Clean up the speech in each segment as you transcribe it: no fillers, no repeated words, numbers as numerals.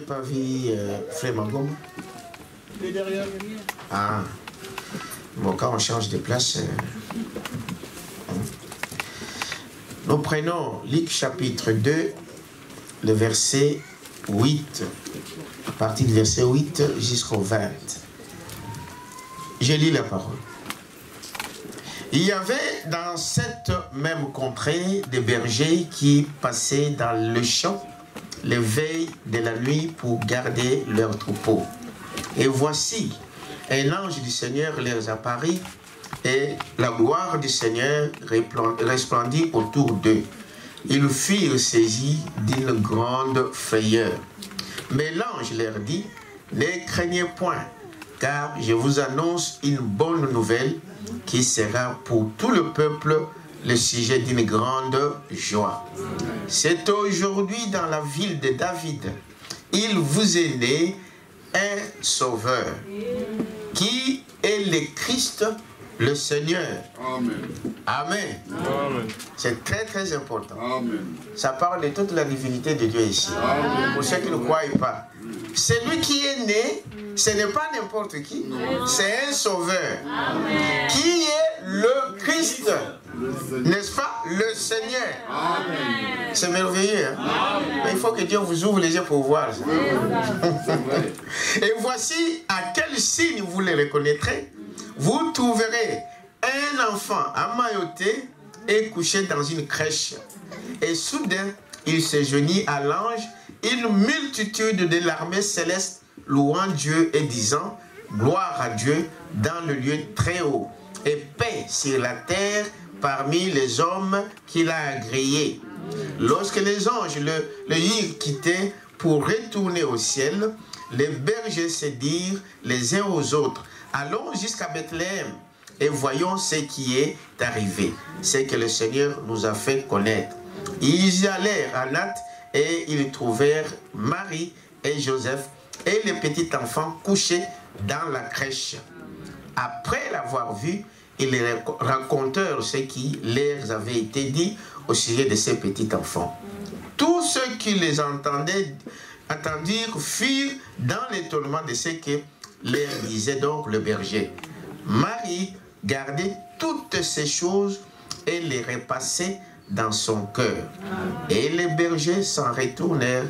pas vu Frère Magom? Il est derrière. Ah. Bon, quand on change de place... Nous prenons Luc chapitre 2, le verset 8, à partir du verset 8 jusqu'au 20. Je lis la parole. Il y avait dans cette même contrée des bergers qui passaient dans le champ les veilles de la nuit pour garder leurs troupeaux. Et voici, un ange du Seigneur leur apparut, et la gloire du Seigneur resplendit autour d'eux. Ils furent saisis d'une grande frayeur. Mais l'ange leur dit, ne craignez point, car je vous annonce une bonne nouvelle qui sera pour tout le peuple le sujet d'une grande joie. C'est aujourd'hui dans la ville de David, il vous est né un sauveur, qui est le Christ, le Seigneur. Amen. Amen. Amen. C'est très très important. Amen. Ça parle de toute la divinité de Dieu ici. Amen. Pour ceux qui ne croient pas. Celui qui est né, ce n'est pas n'importe qui. C'est un sauveur. Amen. Qui est le Christ? N'est-ce pas? Le Seigneur. Amen. C'est merveilleux. Hein? Mais il faut que Dieu vous ouvre les yeux pour voir ça. Et voici à quel signe vous les reconnaîtrez. Vous trouverez un enfant emmailloté et couché dans une crèche. Et soudain, il se joignit à l'ange, une multitude de l'armée céleste louant Dieu et disant, gloire à Dieu dans le lieu très haut, et paix sur la terre parmi les hommes qu'il a agréés. Lorsque les anges le eurent quitté pour retourner au ciel, les bergers se dirent les uns aux autres, allons jusqu'à Bethléem et voyons ce qui est arrivé, ce que le Seigneur nous a fait connaître. Ils y allèrent à Nath et ils trouvèrent Marie et Joseph et le petit enfant couché dans la crèche. Après l'avoir vu, ils racontèrent ce qui leur avait été dit au sujet de ces petits enfants. Tous ceux qui les entendirent furent dans l'étonnement de ce que leur disait donc le berger. Marie gardait toutes ces choses et les repassait dans son cœur. Et les bergers s'en retournèrent,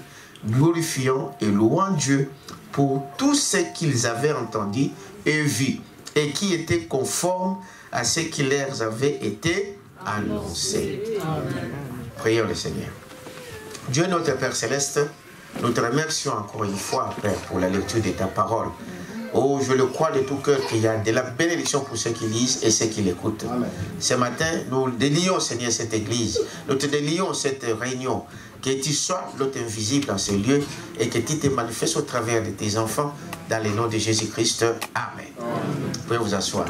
glorifiant et louant Dieu pour tout ce qu'ils avaient entendu et vu, et qui était conforme à ce qui leur avait été annoncé. Prions le Seigneur. Dieu notre Père Céleste, nous te remercions encore une fois, Père, pour la lecture de ta parole. Oh, je le crois de tout cœur qu'il y a de la bénédiction pour ceux qui lisent et ceux qui l'écoutent. Ce matin, nous délions, Seigneur, cette église. Nous te délions cette réunion. Que tu sois l'autre invisible dans ce lieu et que tu te manifestes au travers de tes enfants dans le nom de Jésus-Christ. Amen. Vous pouvez vous asseoir.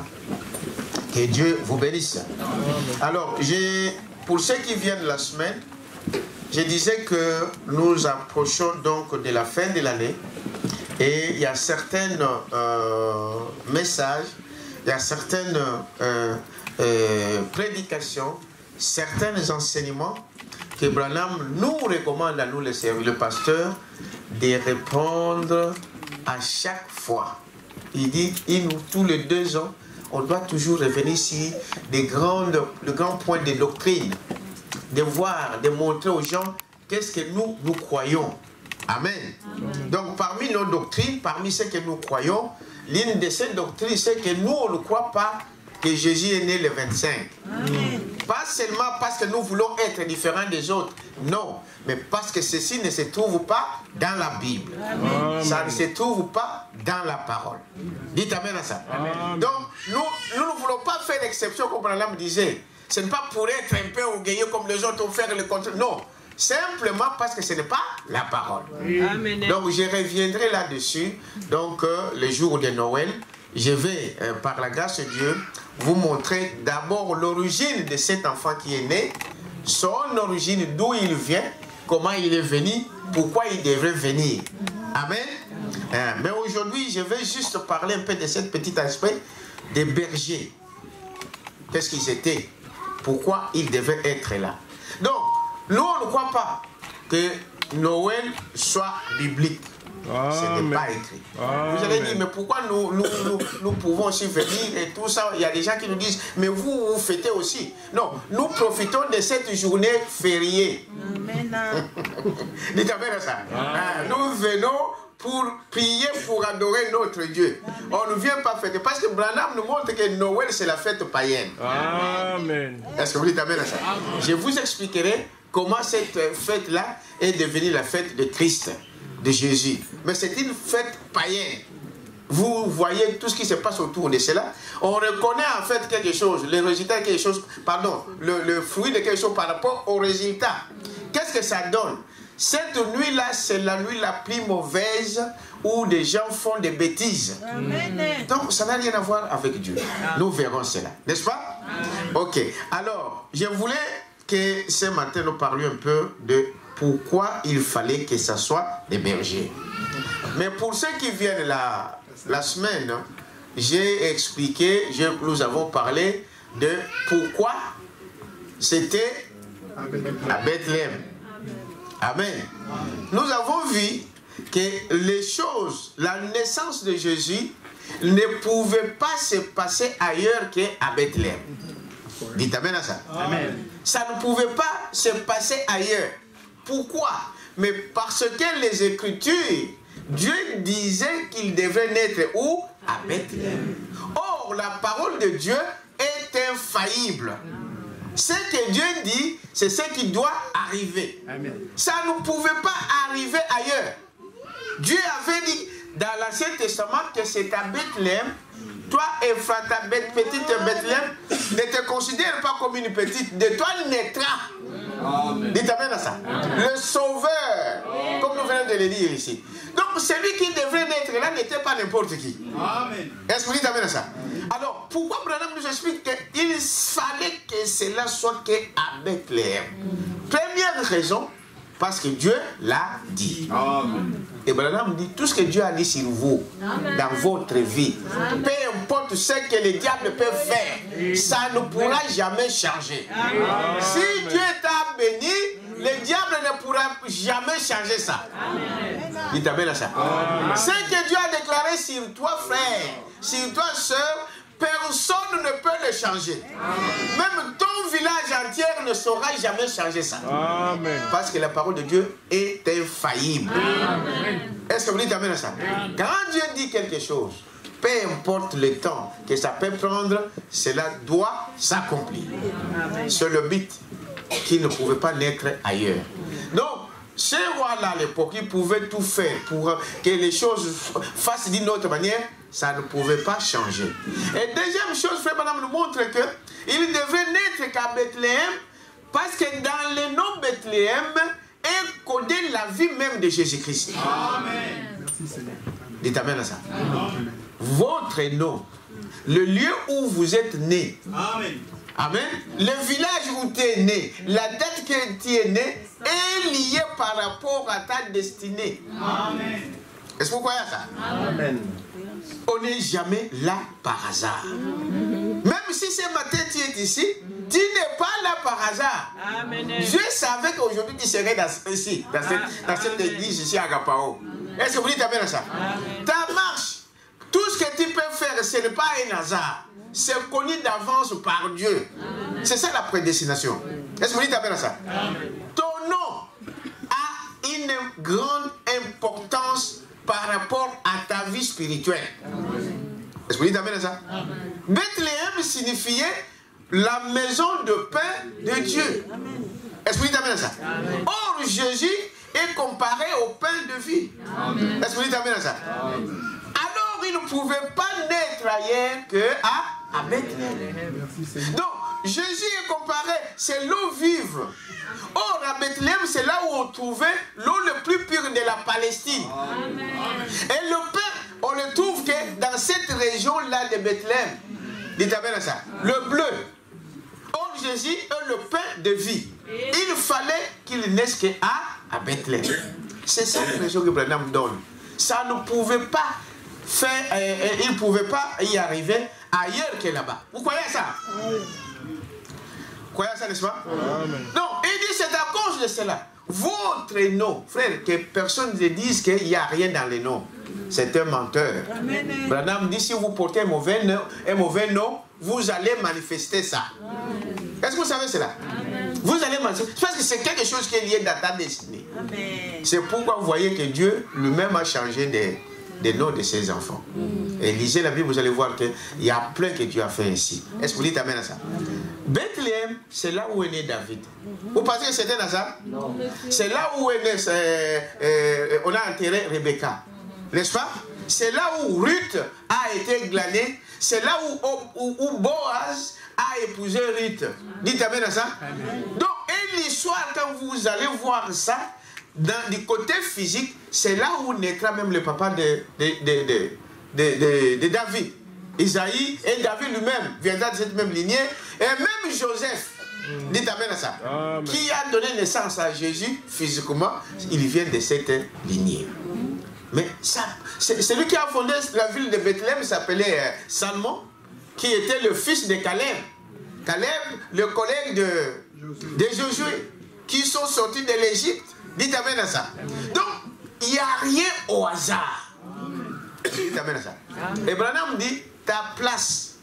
Que Dieu vous bénisse. Alors, pour ceux qui viennent la semaine, je disais que nous approchons donc de la fin de l'année. Et il y a certains messages, il y a certaines prédications, certains enseignements que Branham nous recommande à nous, le pasteur, de répondre à chaque fois. Il dit, tous les 2 ans, on doit toujours revenir sur de grands points de doctrine, de voir, de montrer aux gens qu'est-ce que nous croyons. Amen. Donc parmi nos doctrines, parmi ce que nous croyons, l'une de ces doctrines, c'est que nous, on ne croit pas que Jésus est né le 25. Amen. Pas seulement parce que nous voulons être différents des autres, non, mais parce que ceci ne se trouve pas dans la Bible. Amen. Ça ne se trouve pas dans la parole. Dites Amen à ça. Amen. Donc, nous ne voulons pas faire l'exception comme Branham disait. Ce n'est pas pour être un peu orgueilleux comme les autres ont fait le contraire. Non. Simplement parce que ce n'est pas la parole. Amen. Donc je reviendrai là-dessus. Donc le jour de Noël, je vais, par la grâce de Dieu, vous montrer d'abord l'origine de cet enfant qui est né, son origine, d'où il vient, comment il est venu, pourquoi il devrait venir. Amen. Mais aujourd'hui, je vais juste parler un peu de cet petit aspect des bergers. Qu'est-ce qu'ils étaient? Pourquoi ils devaient être là? Donc, nous, on ne croit pas que Noël soit biblique. Ce n'est pas écrit. Vous allez dire, mais pourquoi nous pouvons aussi venir et tout ça? Il y a des gens qui nous disent, mais vous fêtez aussi. Non, nous profitons de cette journée fériée. Dites Amen à ça. Nous venons pour prier, pour adorer notre Dieu. On ne vient pas fêter. Parce que Branham nous montre que Noël, c'est la fête païenne. Amen. Est-ce que vous dites Amen à ça? Je vous expliquerai comment cette fête-là est devenue la fête de Christ, de Jésus. Mais c'est une fête païenne. Vous voyez tout ce qui se passe autour de cela. On reconnaît en fait quelque chose, le résultat de quelque chose, pardon, le fruit de quelque chose par rapport au résultat. Qu'est-ce que ça donne? Cette nuit-là, c'est la nuit la plus mauvaise où des gens font des bêtises. Amen. Donc, ça n'a rien à voir avec Dieu. Nous verrons cela, n'est-ce pas? Ok. Alors, je voulais que ce matin, nous parlions un peu de pourquoi il fallait que ce soit des bergers. Mais pour ceux qui viennent la semaine, j'ai expliqué, nous avons parlé de pourquoi c'était à Bethléem. Amen. Nous avons vu que les choses, la naissance de Jésus ne pouvait pas se passer ailleurs qu'à Bethléem. Dites Amen à ça. Amen. Ça ne pouvait pas se passer ailleurs. Pourquoi? Mais parce que les Écritures, Dieu disait qu'il devait naître où? À Bethléem. Or, la parole de Dieu est infaillible. Ce que Dieu dit, c'est ce qui doit arriver. Amen. Ça ne pouvait pas arriver ailleurs. Dieu avait dit dans l'Ancien Testament que c'est à Bethléem. Toi, Ephrata, petite Bethléem, ne te considère pas comme une petite. De toi naîtra. Amen. Dites Amen à ça. Amen. Le Sauveur, comme nous venons de le dire ici. Donc, celui qui devrait naître là n'était pas n'importe qui. Amen. Est-ce que vous dites Amen à ça? Alors, pourquoi Branham nous explique qu'il fallait que cela soit qu'à Bethléem? Première raison, parce que Dieu l'a dit. Amen. Et Branham dit, tout ce que Dieu a dit sur vous, dans votre vie, peu importe ce que le diable peut faire, ça ne pourra jamais changer. Amen. Si Dieu t'a béni, le diable ne pourra jamais changer ça. Dites Amen à ça. Amen. Ce que Dieu a déclaré sur toi, frère, sur toi, sœur, personne ne peut le changer. Amen. Même ton village entier ne saura jamais changer ça. Amen. Parce que la parole de Dieu est infaillible. Est-ce que vous dites Amen à ça? Amen. Quand Dieu dit quelque chose, peu importe le temps que ça peut prendre, cela doit s'accomplir. C'est le but qui ne pouvait pas naître ailleurs. Donc, ce roi-là, à l'époque, il pouvait tout faire pour que les choses fassent d'une autre manière. Ça ne pouvait pas changer. Et deuxième chose, Frère Branham nous montre qu'il devait naître qu'à Bethléem, parce que dans le nom Bethléem est codé la vie même de Jésus-Christ. Amen. Dites Amen à ça. Amen. Votre nom, le lieu où vous êtes né. Amen. Amen. Le village où tu es né, la date que tu es né est liée par rapport à ta destinée. Amen. Est-ce que vous croyez à ça? Amen. On n'est jamais là par hasard. Même si ce matin tu es ici, tu n'es pas là par hasard. Amen. Dieu savait qu'aujourd'hui tu serais ici, dans cette église ici à Agapao. Est-ce que vous dites Amen à ça? Amen. Ta marche, tout ce que tu peux faire, ce n'est pas un hasard. C'est connu d'avance par Dieu. C'est ça la prédestination. Est-ce que vous dites Amen à ça? Amen. Ton nom a une grande importance par rapport à ta vie spirituelle. Est-ce que vous dites Amen à ça? Amen. Bethléem signifiait la maison de pain de Dieu. Est-ce que vous dites Amen à ça? Amen. Or, Jésus est comparé au pain de vie. Est-ce que vous dites Amen à ça? Amen. Alors, il ne pouvait pas naître ailleurs qu'à Bethléem. Donc, Jésus est comparé, c'est l'eau vive. Or, à Bethléem, c'est là où on trouvait l'eau le plus pure de la Palestine. Amen. Et le pain, on le trouve que dans cette région-là de Bethléem. Dites Amen à ça. Le bleu. Or, Jésus est le pain de vie. Il fallait qu'il naisse qu'à Bethléem. C'est ça la région que Branham donne. Ça ne pouvait pas faire, il ne pouvait pas y arriver ailleurs que là-bas. Vous croyez ça? Croyez à ça, n'est-ce pas? Amen. Non, il dit c'est à cause de cela. Votre nom, frère, que personne ne dise qu'il n'y a rien dans les noms. C'est un menteur. Branham dit si vous portez un mauvais nom, vous allez manifester ça. Est-ce que vous savez cela? Amen. Vous allez manifester. Parce que c'est quelque chose qui est lié dans ta destinée. C'est pourquoi vous voyez que Dieu lui-même a changé des noms de ses enfants. Et lisez la Bible, vous allez voir qu'il y a plein que Dieu a fait ainsi. Est-ce que vous dites amen à ça? Bethléem, c'est là où est né David. Vous pensez que c'était dans ça? Non. C'est là où est né, on a enterré Rebecca. N'est-ce pas? C'est là où Ruth a été glanée. C'est là où Boaz a épousé Ruth. Dites amen à ça? Amen. Donc, et l'histoire, quand vous allez voir ça, du côté physique, c'est là où naîtra même le papa de David. Isaïe et David lui-même viendra de cette même lignée. Et même Joseph, dites amen à ça, amen. Qui a donné naissance à Jésus physiquement, il vient de cette lignée. Mais c'est lui qui a fondé la ville de Bethléem, il s'appelait Salmon, qui était le fils de Caleb. Caleb, le collègue de Josué, qui sont sortis de l'Égypte. Dites amen à ça. Donc, il n'y a rien au hasard. Dites amen à ça. Et Branham dit, ta place,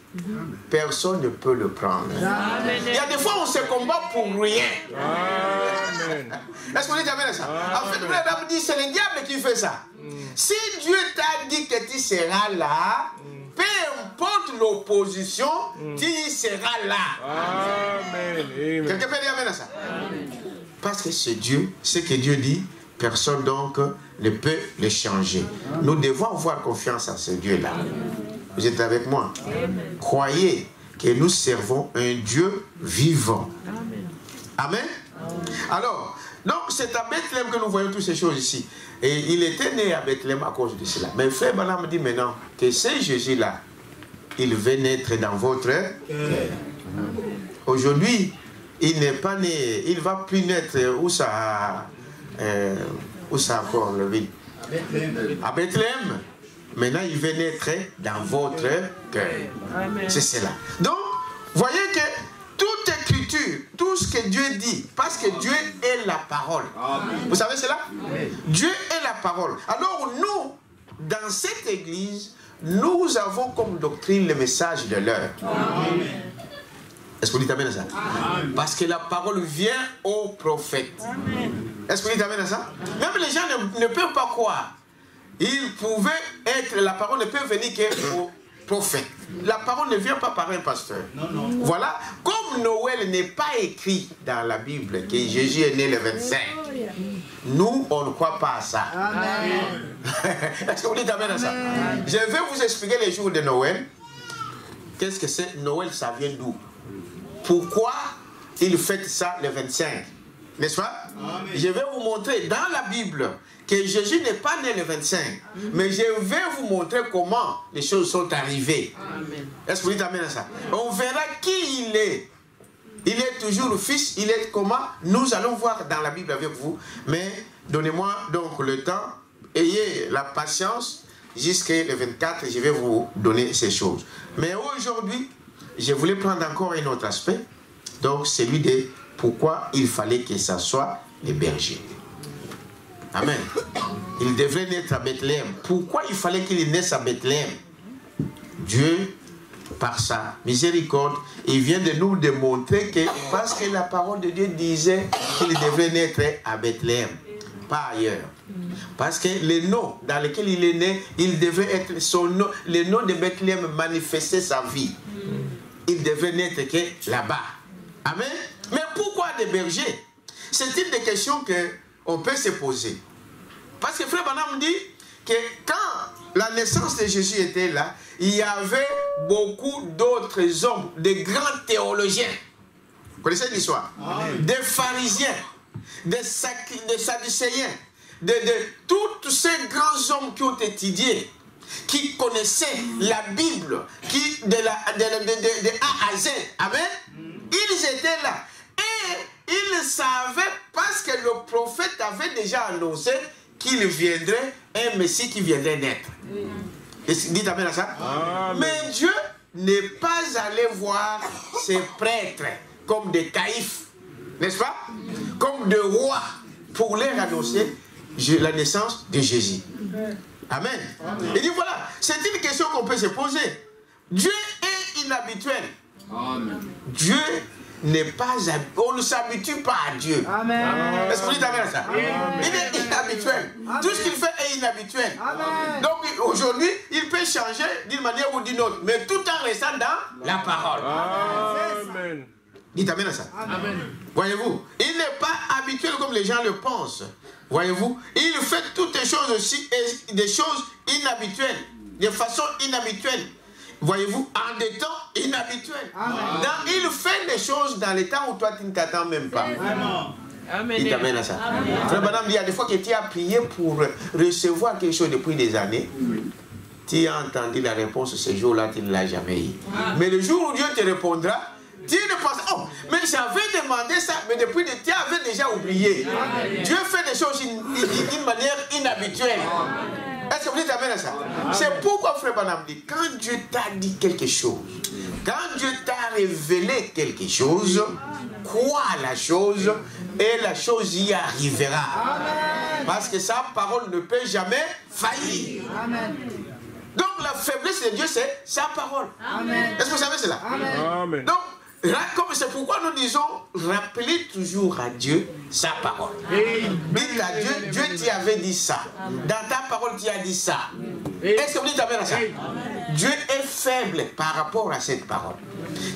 personne ne peut le prendre. Amen. Il y a des fois où on se combat pour rien. Est-ce qu'on dit amen à ça? En fait, Branham dit, c'est le diable qui fait ça. Si Dieu t'a dit que tu seras là, peu importe l'opposition, tu seras là. Amen. Quelqu'un peut dire amen à ça? Amen. Parce que c'est Dieu, ce que Dieu dit, personne donc ne peut le changer. Nous devons avoir confiance en ce Dieu-là. Vous êtes avec moi? Amen. Croyez que nous servons un Dieu vivant. Amen. Amen. Alors, donc c'est à Bethléem que nous voyons toutes ces choses ici. Et il était né à Bethléem à cause de cela. Mais frère Branham dit maintenant que ce Jésus-là, il va naître dans votre cœur. Aujourd'hui, il n'est pas né, il ne va plus naître où ça encore le ville? À Bethléem. Maintenant, il va naître dans votre cœur. C'est cela. Donc, voyez que toute écriture, tout ce que Dieu dit, parce que Dieu est la parole. Amen. Vous savez cela? Amen. Dieu est la parole. Alors nous, dans cette église, nous avons comme doctrine le message de l'heure. Est-ce que vous dites amen à ça? Amen. Parce que la parole vient au prophète. Est-ce que vous dites amen à ça? Même les gens ne peuvent pas croire. Il pouvait être, la parole ne peut venir qu'au prophète. La parole ne vient pas par un pasteur. Non. Voilà, comme Noël n'est pas écrit dans la Bible que Jésus est né le 25, nous, on ne croit pas à ça. Est-ce que vous dites amen à ça? Amen. Je vais vous expliquer les jours de Noël. Qu'est-ce que c'est? Noël, ça vient d'où? Pourquoi il fête ça le 25? N'est-ce pas? Amen. Je vais vous montrer dans la Bible que Jésus n'est pas né le 25. Mais je vais vous montrer comment les choses sont arrivées. Est-ce que vous dites amen à ça? On verra qui il est. Il est toujours le fils. Il est comment? Nous allons voir dans la Bible avec vous. Mais donnez-moi donc le temps. Ayez la patience jusqu'au 24. Je vais vous donner ces choses. Mais aujourd'hui, je voulais prendre encore un autre aspect. Donc celui de pourquoi il fallait que ça soit les bergers. Amen. Il devrait naître à Bethléem. Pourquoi il fallait qu'il naisse à Bethléem? Dieu, par sa miséricorde, il vient de nous démontrer que parce que la parole de Dieu disait qu'il devrait naître à Bethléem, pas ailleurs. Parce que le nom dans lequel il est né, il devait être son nom, le nom de Bethléem manifestait sa vie. Il devait naître que là-bas. Amen. Mais pourquoi des bergers? C'est une des questions qu'on peut se poser. Parce que Frère Branham dit que quand la naissance de Jésus était là, il y avait beaucoup d'autres hommes, de grands théologiens. Vous connaissez l'histoire? Des pharisiens, des sadducéens, de tous ces grands hommes qui ont étudié, qui connaissaient la Bible, qui de A à Z. Amen. Ils étaient là. Et ils savaient, parce que le prophète avait déjà annoncé qu'il viendrait un Messie qui viendrait naître. Dites amen à ça. Amen. Mais Dieu n'est pas allé voir ces prêtres comme des caïfs, n'est-ce pas? Comme des rois, pour leur annoncer la naissance de Jésus. Amen. Il dit voilà, c'est une question qu'on peut se poser. Dieu est inhabituel. Dieu n'est pas... On ne s'habitue pas à Dieu. Est-ce que vous dites amen à ça? Il est inhabituel. Tout ce qu'il fait est inhabituel. Donc aujourd'hui, il peut changer d'une manière ou d'une autre, mais tout en restant dans la parole. Amen. Dites amen à ça. Voyez-vous, il n'est pas habituel comme les gens le pensent. Voyez-vous, il fait toutes les choses aussi, des choses inhabituelles, de façon inhabituelle. Voyez-vous, en des temps inhabituels. Il fait des choses dans les temps où toi tu ne t'attends même pas. Il t'amène à ça. Frère Madame, il y a des fois que tu as prié pour recevoir quelque chose depuis des années. Tu as entendu la réponse ce jour-là, tu ne l'as jamais eu. Mais le jour où Dieu te répondra, tu ne penses, oh, mais j'avais demandé ça, mais depuis, tu avais déjà oublié. Dieu fait des choses d'une manière inhabituelle. Est-ce que vous dites amen à ça? C'est pourquoi, frère Branham dit, quand Dieu t'a dit quelque chose, quand Dieu t'a révélé quelque chose, crois à la chose et la chose y arrivera. Parce que sa parole ne peut jamais faillir. Donc la faiblesse de Dieu, c'est sa parole. Est-ce que vous savez cela? Donc, c'est pourquoi nous disons, rappelez toujours à Dieu sa parole. Dites à Dieu, Dieu t'y avait dit ça. Dans ta parole, tu as dit ça. Est-ce que vous dites amen à ça? Dieu est faible par rapport à cette parole.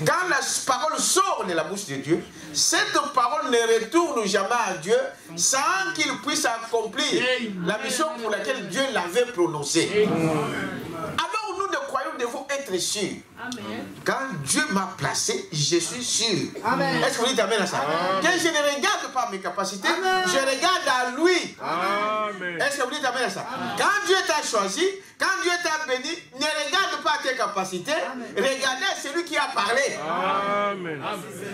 Quand la parole sort de la bouche de Dieu, cette parole ne retourne jamais à Dieu sans qu'il puisse accomplir la mission pour laquelle Dieu l'avait prononcée. Alors nous, les croyants, devons être sûrs. Quand Dieu m'a placé, je suis sûr. Est-ce que vous dites amen à ça? Que je ne regarde pas mes capacités, je regarde à lui. Est-ce que vous dites amen à ça? Quand Dieu t'a choisi, quand Dieu t'a béni, ne regarde pas tes capacités, regardez celui qui a parlé.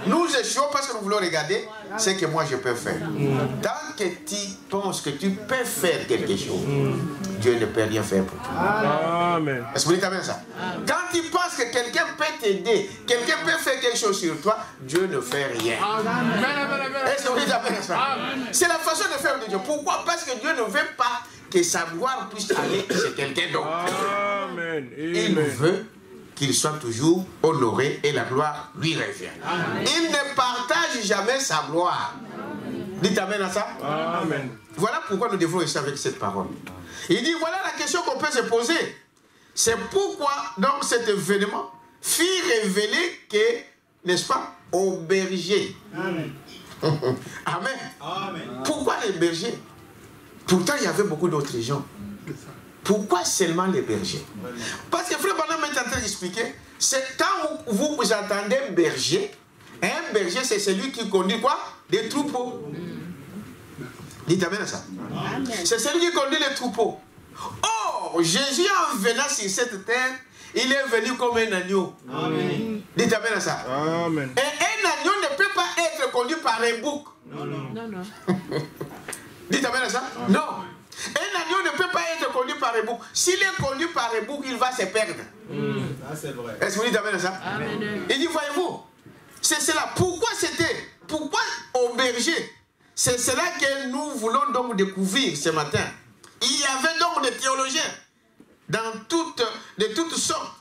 Nous échouons parce que nous voulons regarder ce que moi je peux faire. Tant que tu penses que tu peux faire quelque chose, Dieu ne peut rien faire pour toi. Est-ce que vous dites amen à ça? Quand tu penses que quelqu'un peut t'aider, quelqu'un peut faire quelque chose sur toi, Dieu ne fait rien. Est-ce que vous dites amen à ça? C'est la façon de faire de Dieu. Pourquoi? Parce que Dieu ne veut pas que sa gloire puisse aller chez quelqu'un d'autre. Il veut qu'il soit toujours honoré et la gloire lui revient. Il ne partage jamais sa gloire. Dites amen à ça? Voilà pourquoi nous devons rester avec cette parole. Il dit, voilà la question qu'on peut se poser. C'est pourquoi, donc, cet événement fit révéler que, n'est-ce pas, aux bergers. Amen. Pourquoi les bergers? Pourtant, il y avait beaucoup d'autres gens. Pourquoi seulement les bergers? Parce que Frère Branham est en train d'expliquer, c'est quand vous entendez berger, un berger, c'est celui qui conduit quoi? Des troupeaux. Dites amen à ça. C'est celui qui conduit les troupeaux. Or, Jésus, en venant sur cette terre, il est venu comme un agneau. Dites amen à ça. Et un agneau ne peut pas être conduit par un bouc. Non. Dites amen à ça. Non. Un agneau ne peut pas être conduit par un bouc. S'il est conduit par un bouc, il va se perdre. C'est vrai. Est-ce que vous dites amen à ça? Il dit, voyez-vous, c'est cela. Pourquoi au berger? C'est cela que nous voulons donc découvrir ce matin. Il y avait donc des théologiens de toutes sortes,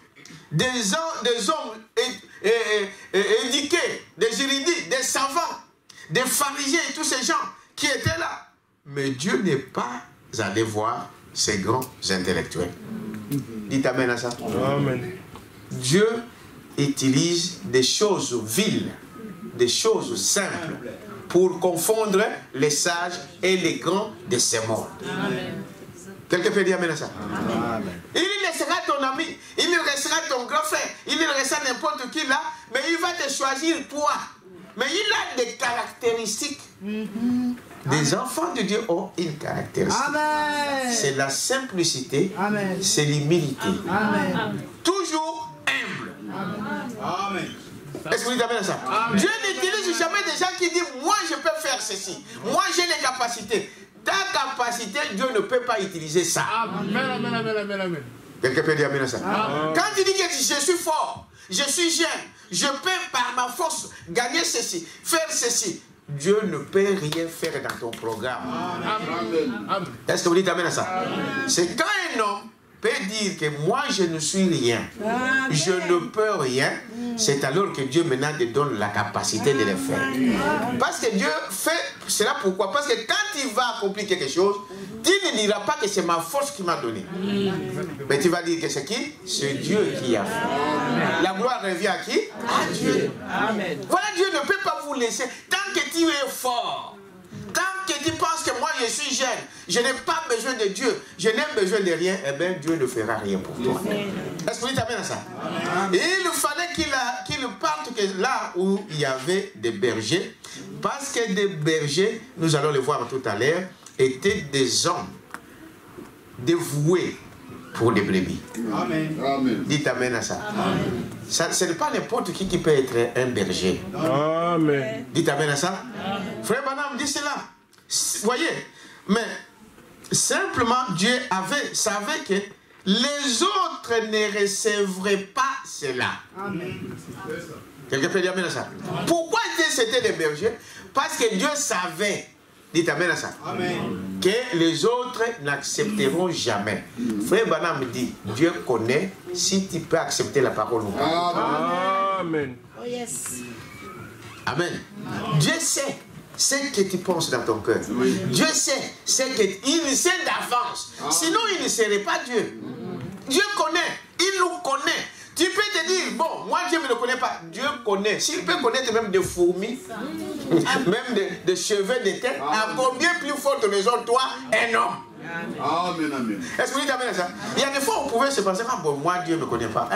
des hommes éduqués, des juridis, des savants, des pharisiens et tous ces gens qui étaient là. Mais Dieu n'est pas allé voir ces grands intellectuels. Dites amen à ça. Amen. Dieu utilise des choses viles, des choses simples, pour confondre les sages et les grands de ce monde. Quelqu'un peut dire amen à ça? Amen. Il laissera ton ami, il restera ton grand frère, il restera n'importe qui là, mais il va te choisir toi. Mais il a des caractéristiques. Des enfants de Dieu ont une caractéristique. C'est la simplicité, c'est l'humilité. Toujours humble. Amen. Est-ce que vous dites amen à ça? Dieu n'utilise jamais des gens qui disent, moi je peux faire ceci, moi j'ai les capacités. Ta capacité, Dieu ne peut pas utiliser ça. Amen. Quelqu'un peut dire amen à ça? Quand tu dis que je suis fort, je suis jeune, je peux par ma force gagner ceci, faire ceci. Dieu ne peut rien faire dans ton programme. Est-ce que vous dites amen à ça? C'est quand un homme peut dire que moi je ne suis rien, je ne peux rien, c'est alors que Dieu maintenant te donne la capacité de le faire. Parce que Dieu fait cela pourquoi? Parce que quand il va accomplir quelque chose, tu ne diras pas que c'est ma force qui m'a donné. Mais tu vas dire que c'est qui? C'est Dieu qui a fait. La gloire revient à qui? À Dieu. Voilà, Dieu ne peut pas vous laisser. Tant que tu es fort, tant que tu penses que moi je suis jeune, je n'ai pas besoin de Dieu, je n'ai besoin de rien, eh bien Dieu ne fera rien pour toi. Est-ce que vous dites amen à ça? Et il fallait qu'il parte que là où il y avait des bergers, parce que des bergers, nous allons le voir tout à l'heure, étaient des hommes dévoués pour les brebis. Amen. Dites amen à ça. Amen. Ça, ce n'est pas n'importe qui peut être un berger. Amen. Dites amen à ça. Amen. Frère Branham dit cela. Vous voyez, mais simplement Dieu savait que les autres ne recevraient pas cela. Amen. Quelqu'un peut dire amen à ça. Amen. Pourquoi c'était des bergers? Parce que Dieu savait. Dites amen à ça. Amen. Que les autres n'accepteront jamais. Frère Branham dit, Dieu connaît si tu peux accepter la parole ou pas. Amen. Oh yes. Amen. Dieu sait ce que tu penses dans ton cœur. Oui. Dieu sait ce qu'il sait d'avance. Sinon, il ne serait pas Dieu. Dieu connaît. Il nous connaît. Tu peux te dire, bon, moi Dieu ne me connaît pas. Dieu connaît. S'il peut connaître même des fourmis, même des cheveux de tête, à combien plus forte raison, toi, un homme? Amen, amen. Est-ce que vous dites amen à ça? Il y a des fois où on pouvait se penser, ah bon, moi Dieu ne me connaît pas.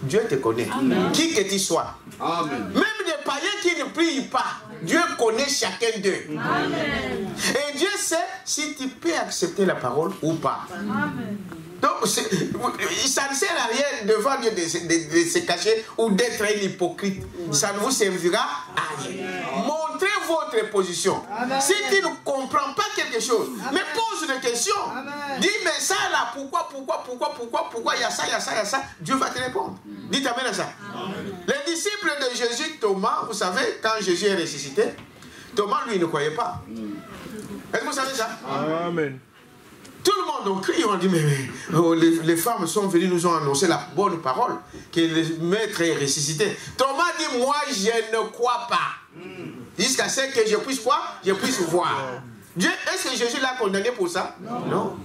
Dieu te connaît. Amen. Qui que tu sois. Amen. Même des païens qui ne prient pas, Dieu connaît chacun d'eux. Et Dieu sait si tu peux accepter la parole ou pas. Amen. Donc, ça ne sert à rien devant Dieu de se cacher ou d'être un hypocrite. Ça ne vous servira à rien. Montrez votre position. Amen. Si tu ne comprends pas quelque chose, amen, mais pose des questions. Amen. Dis, mais ça là, pourquoi, il y a ça, il y a ça, il y a ça. Dieu va te répondre. Dites amen à ça. Amen. Les disciples de Jésus, Thomas, vous savez, quand Jésus est ressuscité, Thomas, lui, ne croyait pas. Est-ce que vous savez ça? Amen. Tout le monde a crié, on dit, mais les femmes sont venues, nous ont annoncé la bonne parole, que le maître est ressuscité. Thomas dit, moi je ne crois pas. Jusqu'à ce que je puisse quoi? Je puisse voir. Dieu, est-ce que Jésus l'a condamné pour ça? Non.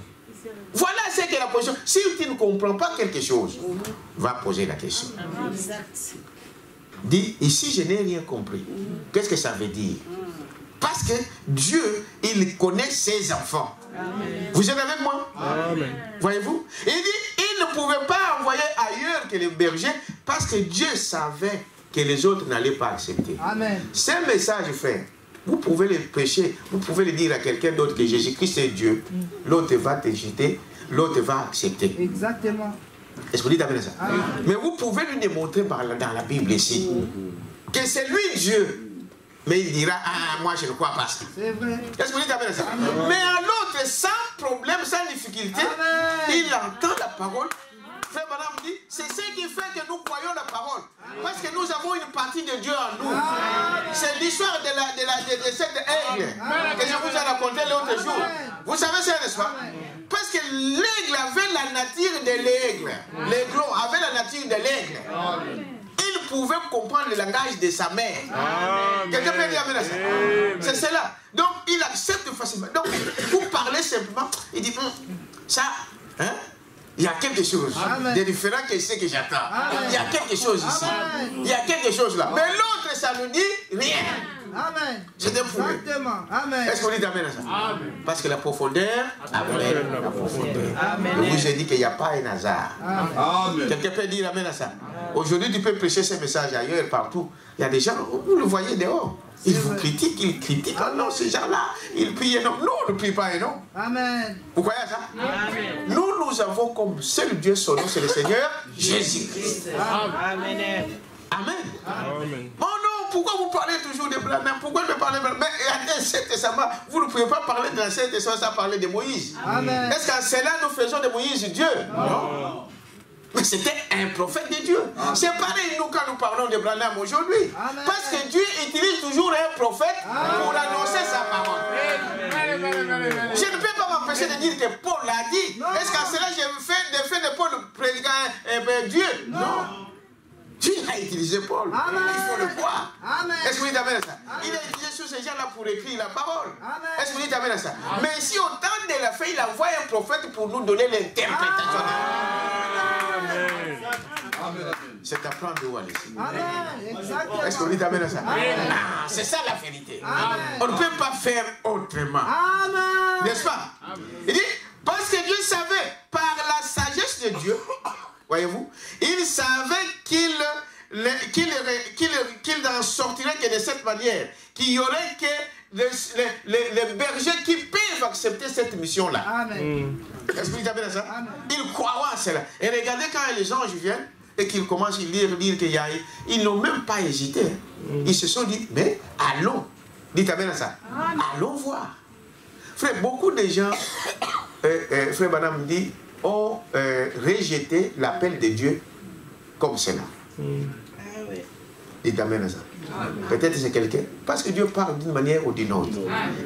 Voilà ce qu'est la position. Si tu ne comprends pas quelque chose, va poser la question. Dis, ici je n'ai rien compris. Qu'est-ce que ça veut dire? Parce que Dieu, il connaît ses enfants. Amen. Vous êtes avec moi? Amen. Voyez-vous? Il dit, il ne pouvait pas envoyer ailleurs que les bergers parce que Dieu savait que les autres n'allaient pas accepter. Amen. C'est un message, frère. Vous pouvez le prêcher, vous pouvez le dire à quelqu'un d'autre que Jésus-Christ est Dieu. L'autre va te jeter, l'autre va accepter. Exactement. Est-ce que vous dites amen à ça? Amen. Mais vous pouvez lui démontrer dans la Bible ici que c'est lui Dieu. Mais il dira, ah, moi je ne crois pas ça. C'est vrai. Est-ce que vous dites amen à ça? Amen. Mais à l'autre, sans problème, sans difficulté, amen, il entend la parole. Frère Branham dit, c'est ce qui fait que nous croyons la parole. Amen. Parce que nous avons une partie de Dieu en nous. C'est l'histoire de cette aigle que je vous ai raconté l'autre jour. Vous savez ça, n'est-ce pas? Parce que l'aigle avait la nature de l'aigle. L'aiglon avait la nature de l'aigle. Il pouvait comprendre le langage de sa mère. Quelqu'un peut dire amen à ça? C'est cela. Donc, il accepte facilement. Donc, vous parlez simplement, il dit, ça, hein? Il y a quelque chose de différent que ce que j'attends. Il y a quelque chose ici. Il y a quelque chose là. Mais l'autre, ça ne dit rien. Amen. C'est un problème. Est-ce qu'on dit amen à ça? Amen. Parce que la profondeur après la profondeur. Amen. Je vous ai dit qu'il n'y a pas un hasard. Amen. Quelqu'un peut dire amen à ça? Aujourd'hui, tu peux prêcher ce message ailleurs, partout. Il y a des gens, vous le voyez dehors. Ils vous critiquent, ils critiquent. Ah non, ces gens-là, ils prient un homme. Nous, on ne prie pas un homme. Amen. Vous croyez à ça? Amen. Nous avons comme seul Dieu, son nom, c'est le Seigneur Jésus-Christ. Amen. Amen. Amen. Oh non, pourquoi vous parlez toujours de Branham? Pourquoi vous parlez de Branham? Mais l'Ancien Testament, vous ne pouvez pas parler de l'Ancien Testament sans parler de Moïse. Est-ce qu'en cela, nous faisons de Moïse Dieu? Non. Mais c'était un prophète de Dieu. C'est pareil, nous, quand nous parlons de Branham aujourd'hui. Parce que Dieu utilise toujours un prophète pour annoncer sa parole. Je ne peux pas m'empêcher de dire que Paul l'a dit. Est-ce qu'en cela, j'ai fait de Paul prédicant Dieu? Non. Dieu a utilisé Paul. Il faut le croire. Est-ce que vous dites amen à ça? Il a utilisé tous ces gens-là pour écrire la parole. Est-ce que vous dites amen à ça? Mais si au temps de la fin, il envoie un prophète pour nous donner l'interprétation. C'est à prendre où aller. Est-ce que vous dites amen à ça? C'est ça la vérité. On ne peut pas faire autrement. N'est-ce pas? Il dit, parce que Dieu savait, par la sagesse de Dieu, voyez-vous, il savait qu'il n'en sortirait que de cette manière, qu'il y aurait que les bergers qui peuvent accepter cette mission-là. Est-ce que vous dites amen à ça? Ils croient en cela. Et regardez quand les anges viennent et qu'ils commencent à dire qu'il y a... Ils n'ont même pas hésité. Ils se sont dit, mais allons. Dites amen à ça. Allons voir. Frère, beaucoup de gens, frère Branham dit, ont rejeté l'appel de Dieu comme cela. Dites amen à ça. Peut-être c'est quelqu'un. Parce que Dieu parle d'une manière ou d'une autre.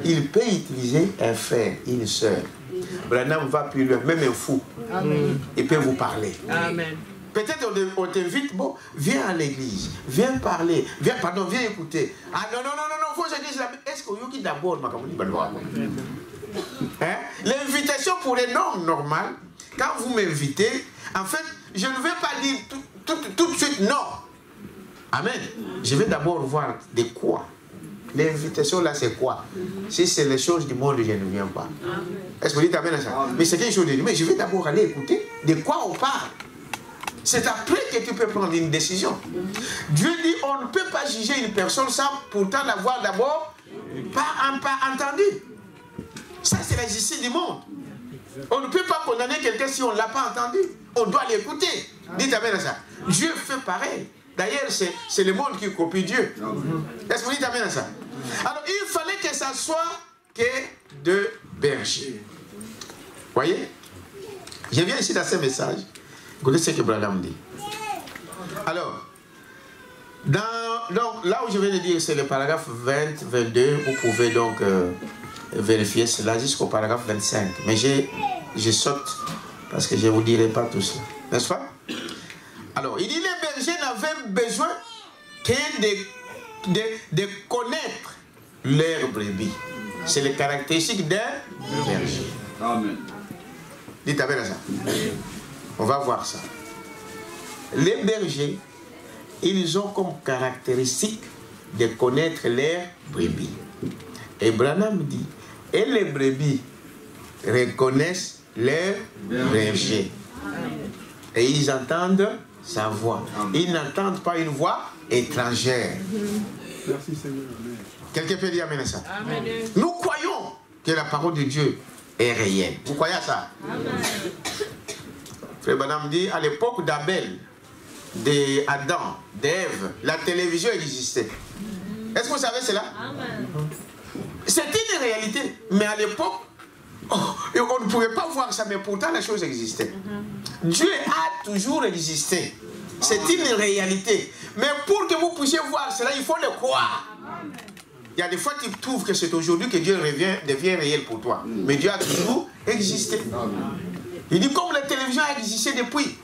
Il peut utiliser un frère, une soeur. Branham va plus loin, même un fou. Il peut vous parler. Peut-être on t'invite, bon, viens à l'église, viens parler, viens écouter. Ah non, faut que je dise la... Est-ce qu'on y a d'abord l'invitation pour un homme normal, quand vous m'invitez, en fait, je ne vais pas dire tout de suite non. Amen. Je vais d'abord voir de quoi. L'invitation là, c'est quoi? Si c'est les choses du monde, je ne viens pas. Est-ce que vous dites amen à ça? Mais c'est quelque chose de... Mais je vais d'abord aller écouter de quoi on parle. C'est après que tu peux prendre une décision. Dieu dit, on ne peut pas juger une personne sans pourtant l'avoir d'abord pas entendu. Ça, c'est la justice du monde. On ne peut pas condamner quelqu'un si on ne l'a pas entendu. On doit l'écouter. Dites amen à ça. Dieu fait pareil. D'ailleurs, c'est le monde qui copie Dieu. Est-ce que vous dites amen à ça? Alors, il fallait que ça soit que de bergers. Voyez? Je viens ici dans ce message. Écoutez ce que Branham dit. Alors, donc, là où je viens de dire, c'est le paragraphe 20, 22. Vous pouvez donc vérifier cela jusqu'au paragraphe 25. Mais je saute parce que je ne vous dirai pas tout ça. N'est-ce pas? Alors, il dit les bergers n'avaient besoin que de connaître leur brebis. C'est les caractéristiques d'un berger. Amen. Dites amen à ça. On va voir ça. Les bergers, ils ont comme caractéristique de connaître leurs brebis. Et Branham dit, et les brebis reconnaissent leur berger. Et ils entendent sa voix. Ils n'entendent pas une voix étrangère. Merci Seigneur. Quelqu'un peut dire amen à ça? Amen. Nous croyons que la parole de Dieu est réelle. Vous croyez à ça? Amen. Frère Branham dit, à l'époque d'Abel, d'Adam, d'Ève, la télévision existait. Est-ce que vous savez cela? C'était une réalité. Mais à l'époque, on ne pouvait pas voir ça, mais pourtant la chose existait. Dieu a toujours existé. C'est une réalité. Mais pour que vous puissiez voir cela, il faut le croire. Il y a des fois tu trouves que c'est aujourd'hui que Dieu devient réel pour toi. Mais Dieu a toujours existé. Il dit comme la télévision a existé depuis.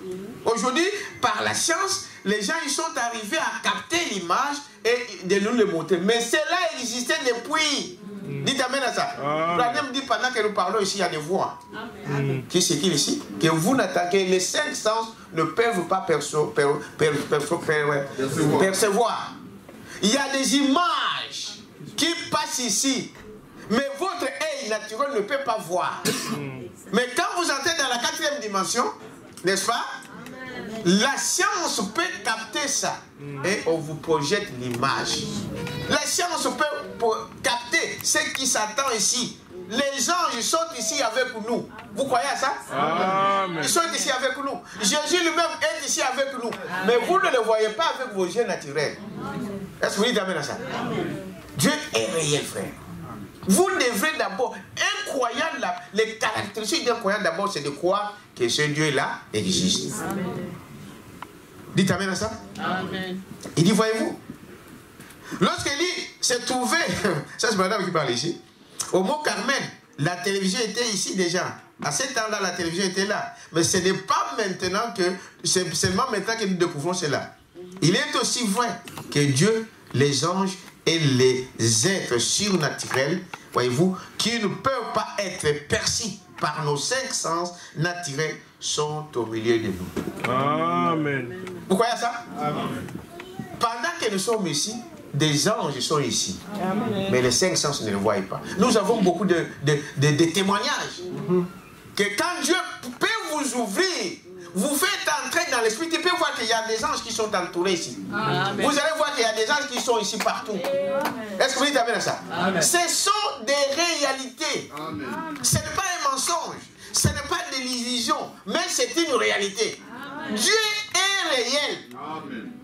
Aujourd'hui, par la science, les gens ils sont arrivés à capter l'image et de nous le montrer. Mais cela existait depuis. Dites amen à ça. Branham dit pendant que nous parlons ici, il y a des voix. Qui c'est-il ici? Que vous n'attaquez, les 5 sens ne peuvent pas percevoir. Il y a des images qui passent ici. Mais votre œil naturel ne peut pas voir. Mais quand vous entrez dans la 4e dimension, n'est-ce pas? La science peut capter ça. Et on vous projette l'image. La science peut capter ce qui s'attend ici. Les anges sont ici avec nous. Vous croyez à ça? Amen. Ils sont ici avec nous. Jésus lui-même est ici avec nous. Mais vous ne le voyez pas avec vos yeux naturels. Est-ce que vous dites amen à ça? Dieu est réel, frère. Vous devrez d'abord, les caractéristiques d'un croyant d'abord, c'est de croire que ce Dieu-là existe. Amen. Dites amen à ça. Amen. Il dit, voyez-vous, lorsqu'Élie s'est trouvé, ça c'est madame qui parle ici, au Mont Carmel, la télévision était ici déjà. À ce temps-là, la télévision était là. Mais ce n'est pas maintenant que, c'est seulement maintenant que nous découvrons cela. Il est aussi vrai que Dieu, les anges et les êtres surnaturels, voyez-vous, qui ne peuvent pas être perçus par nos 5 sens naturels, sont au milieu de nous. Amen. Vous croyez à ça? Amen. Pendant que nous sommes ici, des anges sont ici. Amen. Mais les 5 sens ne les voient pas. Nous avons beaucoup de témoignages. Que quand Dieu peut vous ouvrir, vous faites entrer dans l'esprit, tu peux voir qu'il y a des anges qui sont entourés ici. Amen. Vous allez voir qu'il y a des anges qui sont ici partout. Est-ce que vous dites amen à ça? Amen. Ce sont des réalités. Amen. Ce n'est pas un mensonge. Ce n'est pas de l'illusion. Mais c'est une réalité. Amen. Dieu est réel.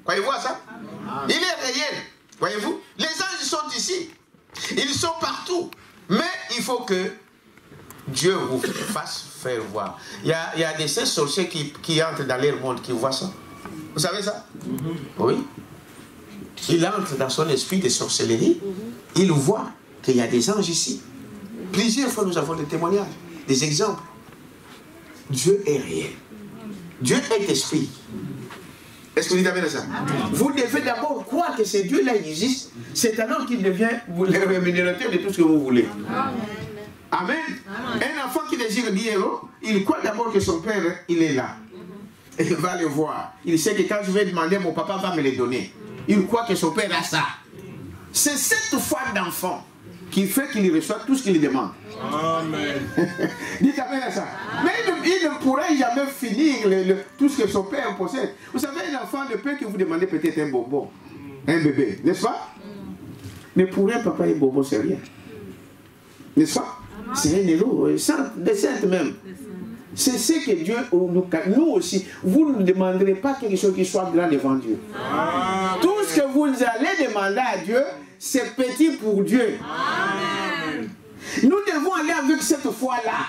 Voyez-vous ça? Amen. Il est réel. Voyez-vous? Les anges sont ici. Ils sont partout. Mais il faut que Dieu vous fasse faire voir. Il y a des sorciers qui entrent dans leur monde, qui voient ça. Vous savez ça? Oui. Il entre dans son esprit de sorcellerie. Il voit qu'il y a des anges ici. Plusieurs fois, nous avons des témoignages, des exemples. Dieu est réel. Dieu est esprit. Est-ce que vous dites amen à ça? Vous devez d'abord croire que ce Dieu-là existe. C'est alors qu'il devient le rémunérateur de tout ce que vous voulez. Amen. Amen. Un enfant qui désire dire, il croit d'abord que son père, il est là. Il va le voir. Il sait que quand je vais demander, mon papa va me le donner. Il croit que son père a ça. C'est cette foi d'enfant qui fait qu'il reçoit tout ce qu'il demande. Amen. Dites amen à ça. Mais il ne pourra jamais finir tout ce que son père possède. Vous savez, un enfant ne peut que vous demander peut-être un bonbon, un bébé, n'est-ce pas? Mais pour un papa, un bonbon, c'est rien. N'est-ce pas? C'est un héros, des saintes même. C'est ce que Dieu nous aussi. Vous ne demanderez pas quelque chose qui soit grand devant Dieu. Amen. Tout ce que vous allez demander à Dieu, c'est petit pour Dieu. Amen. Nous devons aller avec cette foi-là.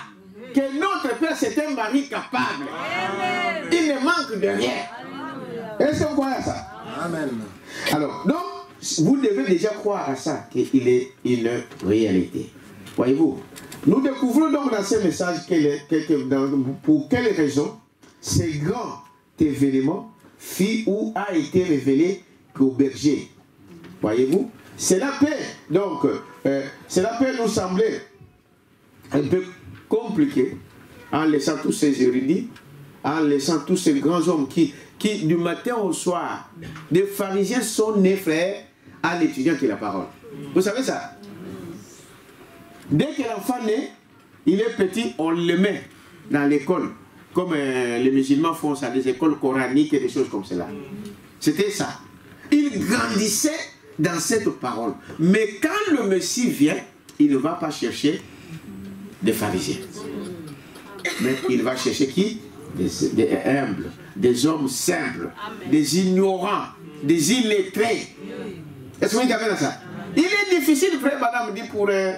Que notre Père, c'est un mari capable. Amen. Il ne manque de rien. Est-ce que vous croyez à ça? Amen. Alors, donc, vous devez déjà croire à ça, qu'il est une réalité. Voyez-vous? Nous découvrons donc dans ce message pour quelle raison ce grand événement fit ou a été révélé qu'au berger. Voyez-vous? Cela peut nous sembler un peu compliqué en laissant tous ces érudits, en laissant tous ces grands hommes qui du matin au soir, des pharisiens sont nés, frères, en étudiant la parole. Vous savez ça? Dès que l'enfant naît, il est petit, on le met dans l'école, comme les musulmans font ça, des écoles coraniques et des choses comme cela. C'était ça. Il grandissait dans cette parole. Mais quand le Messie vient, il ne va pas chercher des pharisiens. Mais il va chercher qui? Des humbles, des hommes simples, des ignorants, des illettrés. Est-ce que vous avez à ça? Il est difficile, frère, madame, dit pour un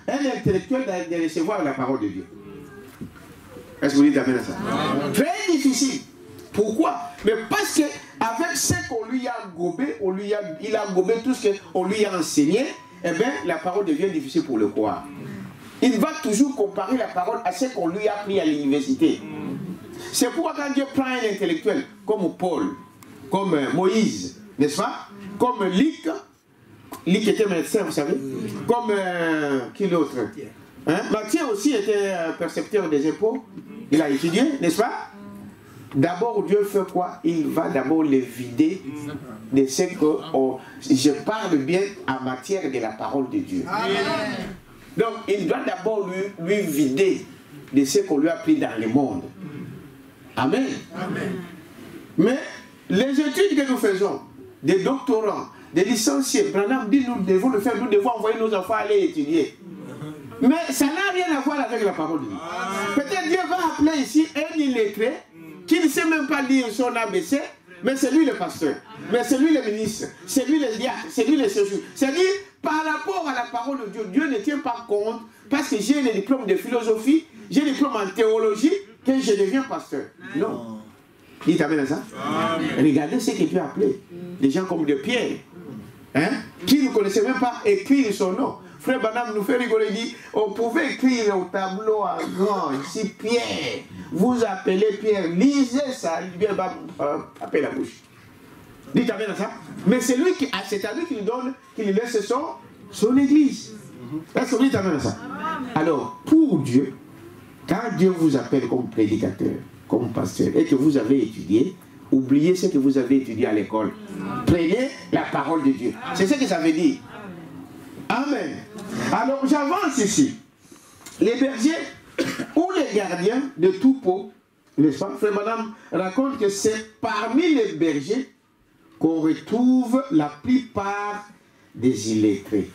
intellectuel de recevoir la parole de Dieu. Est-ce que vous dites amen à ça? Très difficile. Pourquoi? Mais parce qu'avec ce qu'on lui a gobé, il a gobé tout ce qu'on lui a enseigné, eh bien, la parole devient difficile pour le croire. Il va toujours comparer la parole à ce qu'on lui a appris à l'université. C'est pourquoi quand Dieu prend un intellectuel comme Paul, comme Moïse, n'est-ce pas? Comme Luc était médecin, vous savez. Comme qui l'autre? Matthieu aussi était percepteur des impôts. Il a étudié, n'est-ce pas? D'abord, Dieu fait quoi? Il va d'abord les vider de ce que je parle bien en matière de la parole de Dieu. Amen. Donc, il doit d'abord lui vider de ce qu'on lui a pris dans le monde. Amen. Amen. Mais les études que nous faisons, des doctorants, des licenciés, Branham dit nous devons le faire, nous devons envoyer nos enfants aller étudier. Mais ça n'a rien à voir avec la parole de Dieu. Peut-être Dieu va appeler ici un illettré qui ne sait même pas lire son ABC, mais c'est lui le pasteur, mais c'est lui le ministre, c'est lui le diacre, c'est lui le séjour. C'est-à-dire, par rapport à la parole de Dieu, Dieu ne tient pas compte, parce que j'ai le diplôme de philosophie, j'ai des diplômes en théologie que je deviens pasteur. Non. Dites amen à ça. Regardez ce que Dieu a appelé. Des gens comme de Pierre, hein, qui ne connaissaient même pas écrire son nom. Frère Banam nous fait rigoler, il dit, on pouvait écrire au tableau en grand, ici Pierre. Vous appelez Pierre, lisez ça, Pierre va taper la bouche. Dites amen à ça. Mais c'est lui c'est à lui qui lui donne, qui lui laisse son église. Est-ce que vous dites amen à ça? Alors, pour Dieu, quand Dieu vous appelle comme prédicateur, comme pasteur, et que vous avez étudié, oubliez ce que vous avez étudié à l'école. Prenez la parole de Dieu. C'est ce que ça veut dire. Amen. Alors, j'avance ici. Les bergers ou les gardiens de tout pot, n'est-ce pas? Frère Madame raconte que c'est parmi les bergers qu'on retrouve la plupart des illettrés.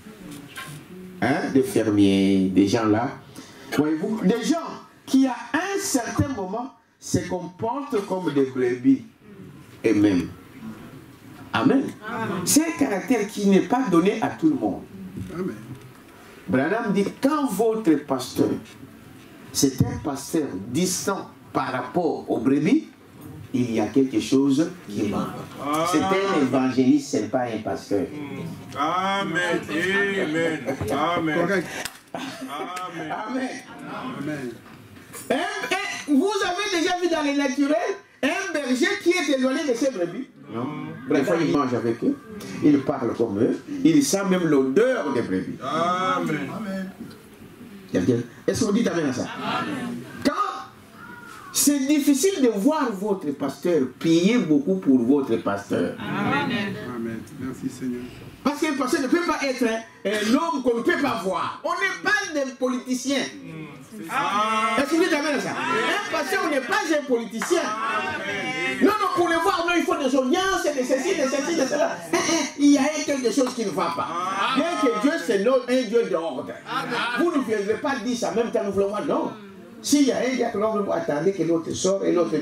Hein? Des fermiers, des gens là. Voyez-vous, des gens qui à un certain moment se comportent comme des brebis eux-mêmes. Amen. C'est un caractère qui n'est pas donné à tout le monde. Amen. Branham dit, quand votre pasteur, c'est un pasteur distant par rapport aux brebis, il y a quelque chose qui manque. C'est un évangéliste, ce n'est pas un pasteur. Amen. Amen. Amen. Correct. Amen. Amen. Amen. Vous avez déjà vu dans les naturels un berger qui est éloigné de ses brebis? Non. Bref, il mange avec eux, il parle comme eux, il sent même l'odeur des brebis. Amen. Est-ce que vous dites amen à ça? Amen. Quand c'est difficile de voir votre pasteur, priez beaucoup pour votre pasteur. Amen. Amen. Merci Seigneur. Parce qu'un pasteur ne peut pas être un homme qu'on ne peut pas voir. On n'est pas des politiciens. Est-ce que vous dites amen à ça? Un pasteur n'est pas un politicien. Non, non, pour le voir, non, il faut des audiences, de ceci, de ceci, de cela. Il y a quelque chose qui ne va pas. Bien que Dieu, c'est un Dieu d'ordre. Vous ne pouvez pas dire ça, même temps nous voulons voir, non. S'il y a un gars que l'on veut attendre que l'autre sort et l'autre...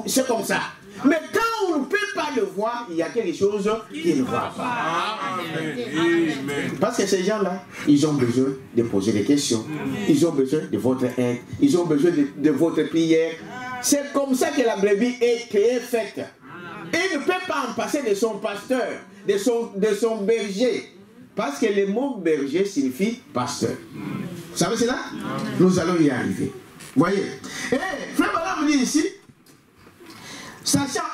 C'est comme ça. Mais quand on ne peut pas le voir, il y a quelque chose qui ne va pas. Amen. Parce que ces gens-là, ils ont besoin de poser des questions. Ils ont besoin de votre aide. Ils ont besoin de votre prière. C'est comme ça que la brebis est créée, faite. Il ne peut pas en passer de son pasteur, de son berger. Parce que le mot berger signifie pasteur. Vous savez cela? Nous allons y arriver. Voyez. Et Frère Balaam dit ici, sachant,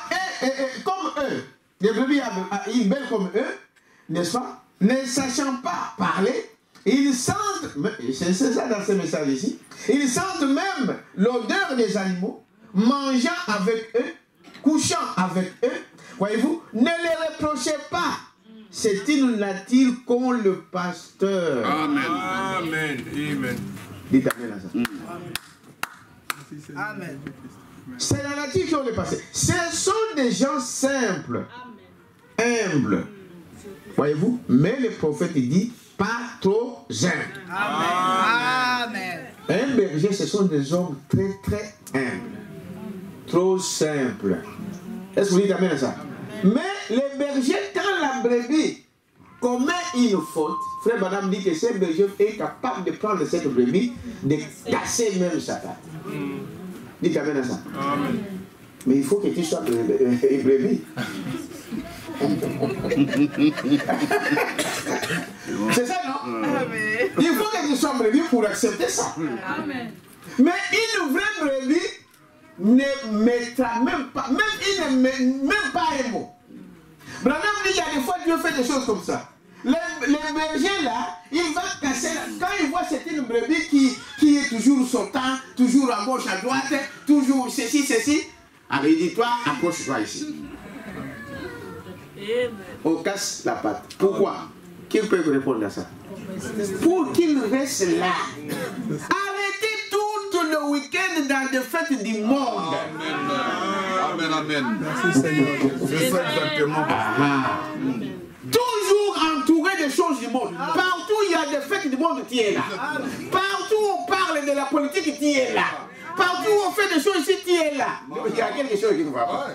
comme eux, les brebis ils belles comme eux, n'est-ce pas? Ne sachant pas parler, ils sentent, c'est ça dans ce message ici, ils sentent même l'odeur des animaux, mangeant avec eux, couchant avec eux. Voyez-vous, ne les reprochez pas. C'est une nature qu'ont le pasteur. Amen. Amen. Amen. Dites amen à ça. Amen. C'est la nature qui ont le passé. Ce sont des gens simples, humbles. Voyez-vous, mais le prophète dit pas trop humbles. Amen. Un berger, ce sont des hommes très très humbles, trop simples. Est-ce que vous dites amen à ça? Mais les bergers, quand la brebis commet une faute, Frère Madame dit que ce berger est capable de prendre cette brebis, de casser même sa patte. Dites amen à ça. Amen. Mais il faut que tu sois une brebis. C'est ça, non? Amen. Il faut que tu sois brebis pour accepter ça. Amen. Mais une vraie brebis ne mettra même pas, il ne met même pas un mot. Branham dit, il y a des fois Dieu fait des choses comme ça. Le berger là, il va casser, quand il voit c'est une brebis qui est toujours sautant, toujours à gauche, à droite, toujours ceci, alors il dit, toi, approche-toi ici. On casse la patte. Pourquoi? Qui peut me répondre à ça? Pour qu'il reste là. Arrêtez tout le week-end dans les fêtes du monde. Amen. Amen. Merci Seigneur. C'est ça exactement. Toujours entouré des choses du monde. Partout il y a des fêtes du monde, tu es là. Partout on parle de la politique, tu es là. Partout on fait des choses ici, tu es là. Il y a quelque chose qui ne va pas.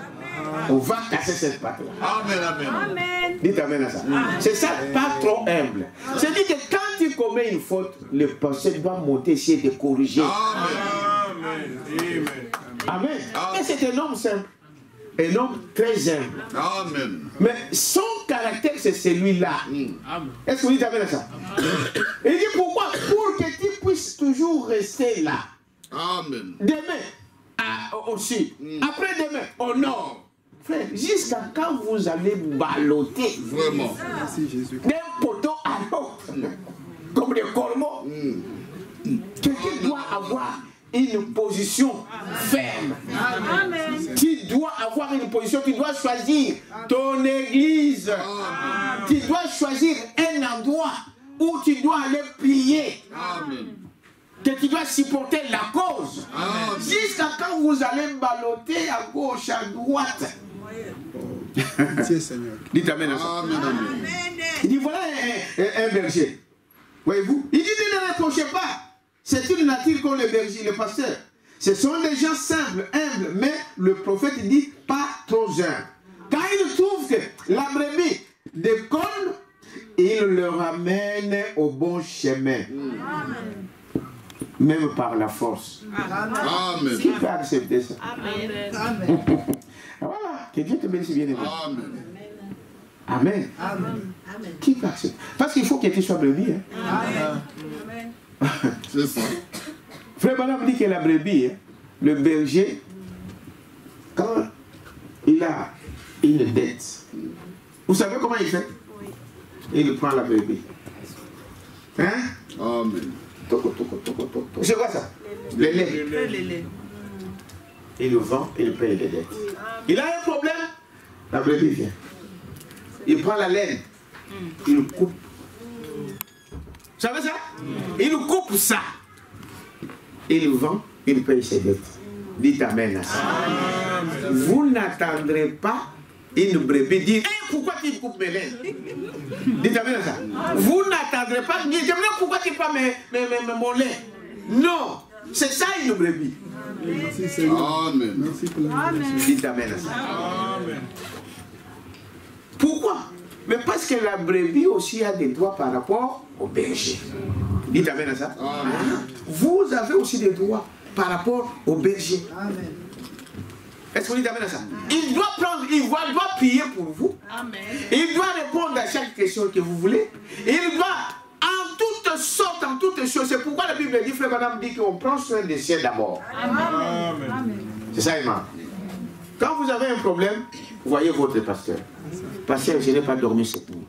On va casser cette patte-là. Amen. Amen. Dites amen à ça. C'est ça, pas trop humble. C'est-à-dire que quand tu commets une faute, le pasteur doit monter ici et te corriger. Amen. Amen. Et c'est un homme simple. Un homme très humble. Amen. Mais son caractère, c'est celui-là. Est-ce que vous dites amen à ça? Il dit pourquoi? Pour que tu puisses toujours rester là. Amen. Demain, aussi. Après-demain, au nord. Frère, jusqu'à quand vous allez balloter Vraiment. Merci Jésus. d'un poteau à l'autre, comme des corbeaux? Quelqu'un doit avoir une position ferme. Amen. Tu dois avoir une position, tu dois choisir ton église. Tu dois choisir un endroit où tu dois aller prier. Amen. Que tu dois supporter la cause. Amen. Jusqu'à quand vous allez balloter à gauche, à droite. Merci Seigneur. Dites amen à ça. Amen. Amen. Il dit voilà un berger. Voyez-vous? Il dit ne reprochez pas. C'est une nature comme le berger, le pasteur. Ce sont des gens simples, humbles, mais le prophète dit pas trop humbles. Quand il trouve que la brebis déconne, il le ramène au bon chemin. Même par la force. Amen. Qui peut accepter ça? Amen. Voilà, que Dieu te bénisse bien. Amen. Amen. Qui peut accepter? Parce qu'il faut que tu sois brebis. Hein? C'est ça. Frère Branham dit que la brebis, hein, le berger, quand il a une dette, vous savez comment il fait? Il prend la brebis. Hein? Amen. C'est quoi ça? Le lait. Il le vend, il paye les dettes. Il a un problème, la brebis vient. Il prend la laine, il le coupe. Vous savez ça? Il coupe ça. Il le vend, il paye ses dettes. Dites amen à ça. Vous n'attendrez pas une brebis dire pourquoi tu coupes mes laines? Dites amen à ça. Vous n'attendrez pas dire pourquoi tu prends mon lait? Non, c'est ça une brebis. Merci Seigneur. Amen. Merci pour la révélation. Dites amen à ça. Pourquoi? Mais parce que la brebis aussi a des droits par rapport au berger. Dites amen à ça. Vous avez aussi des droits par rapport au berger. Est-ce que vous dites amen à ça? Il doit prendre, il doit prier pour vous. Amen. Il doit répondre à chaque question que vous voulez. Il doit, en toutes sortes, en toutes choses. C'est pourquoi la Bible dit, frère Madame dit qu'on prend soin des siens d'abord. Amen. C'est ça, Imam. Quand vous avez un problème, vous voyez votre pasteur. Pasteur, je n'ai pas dormi cette nuit.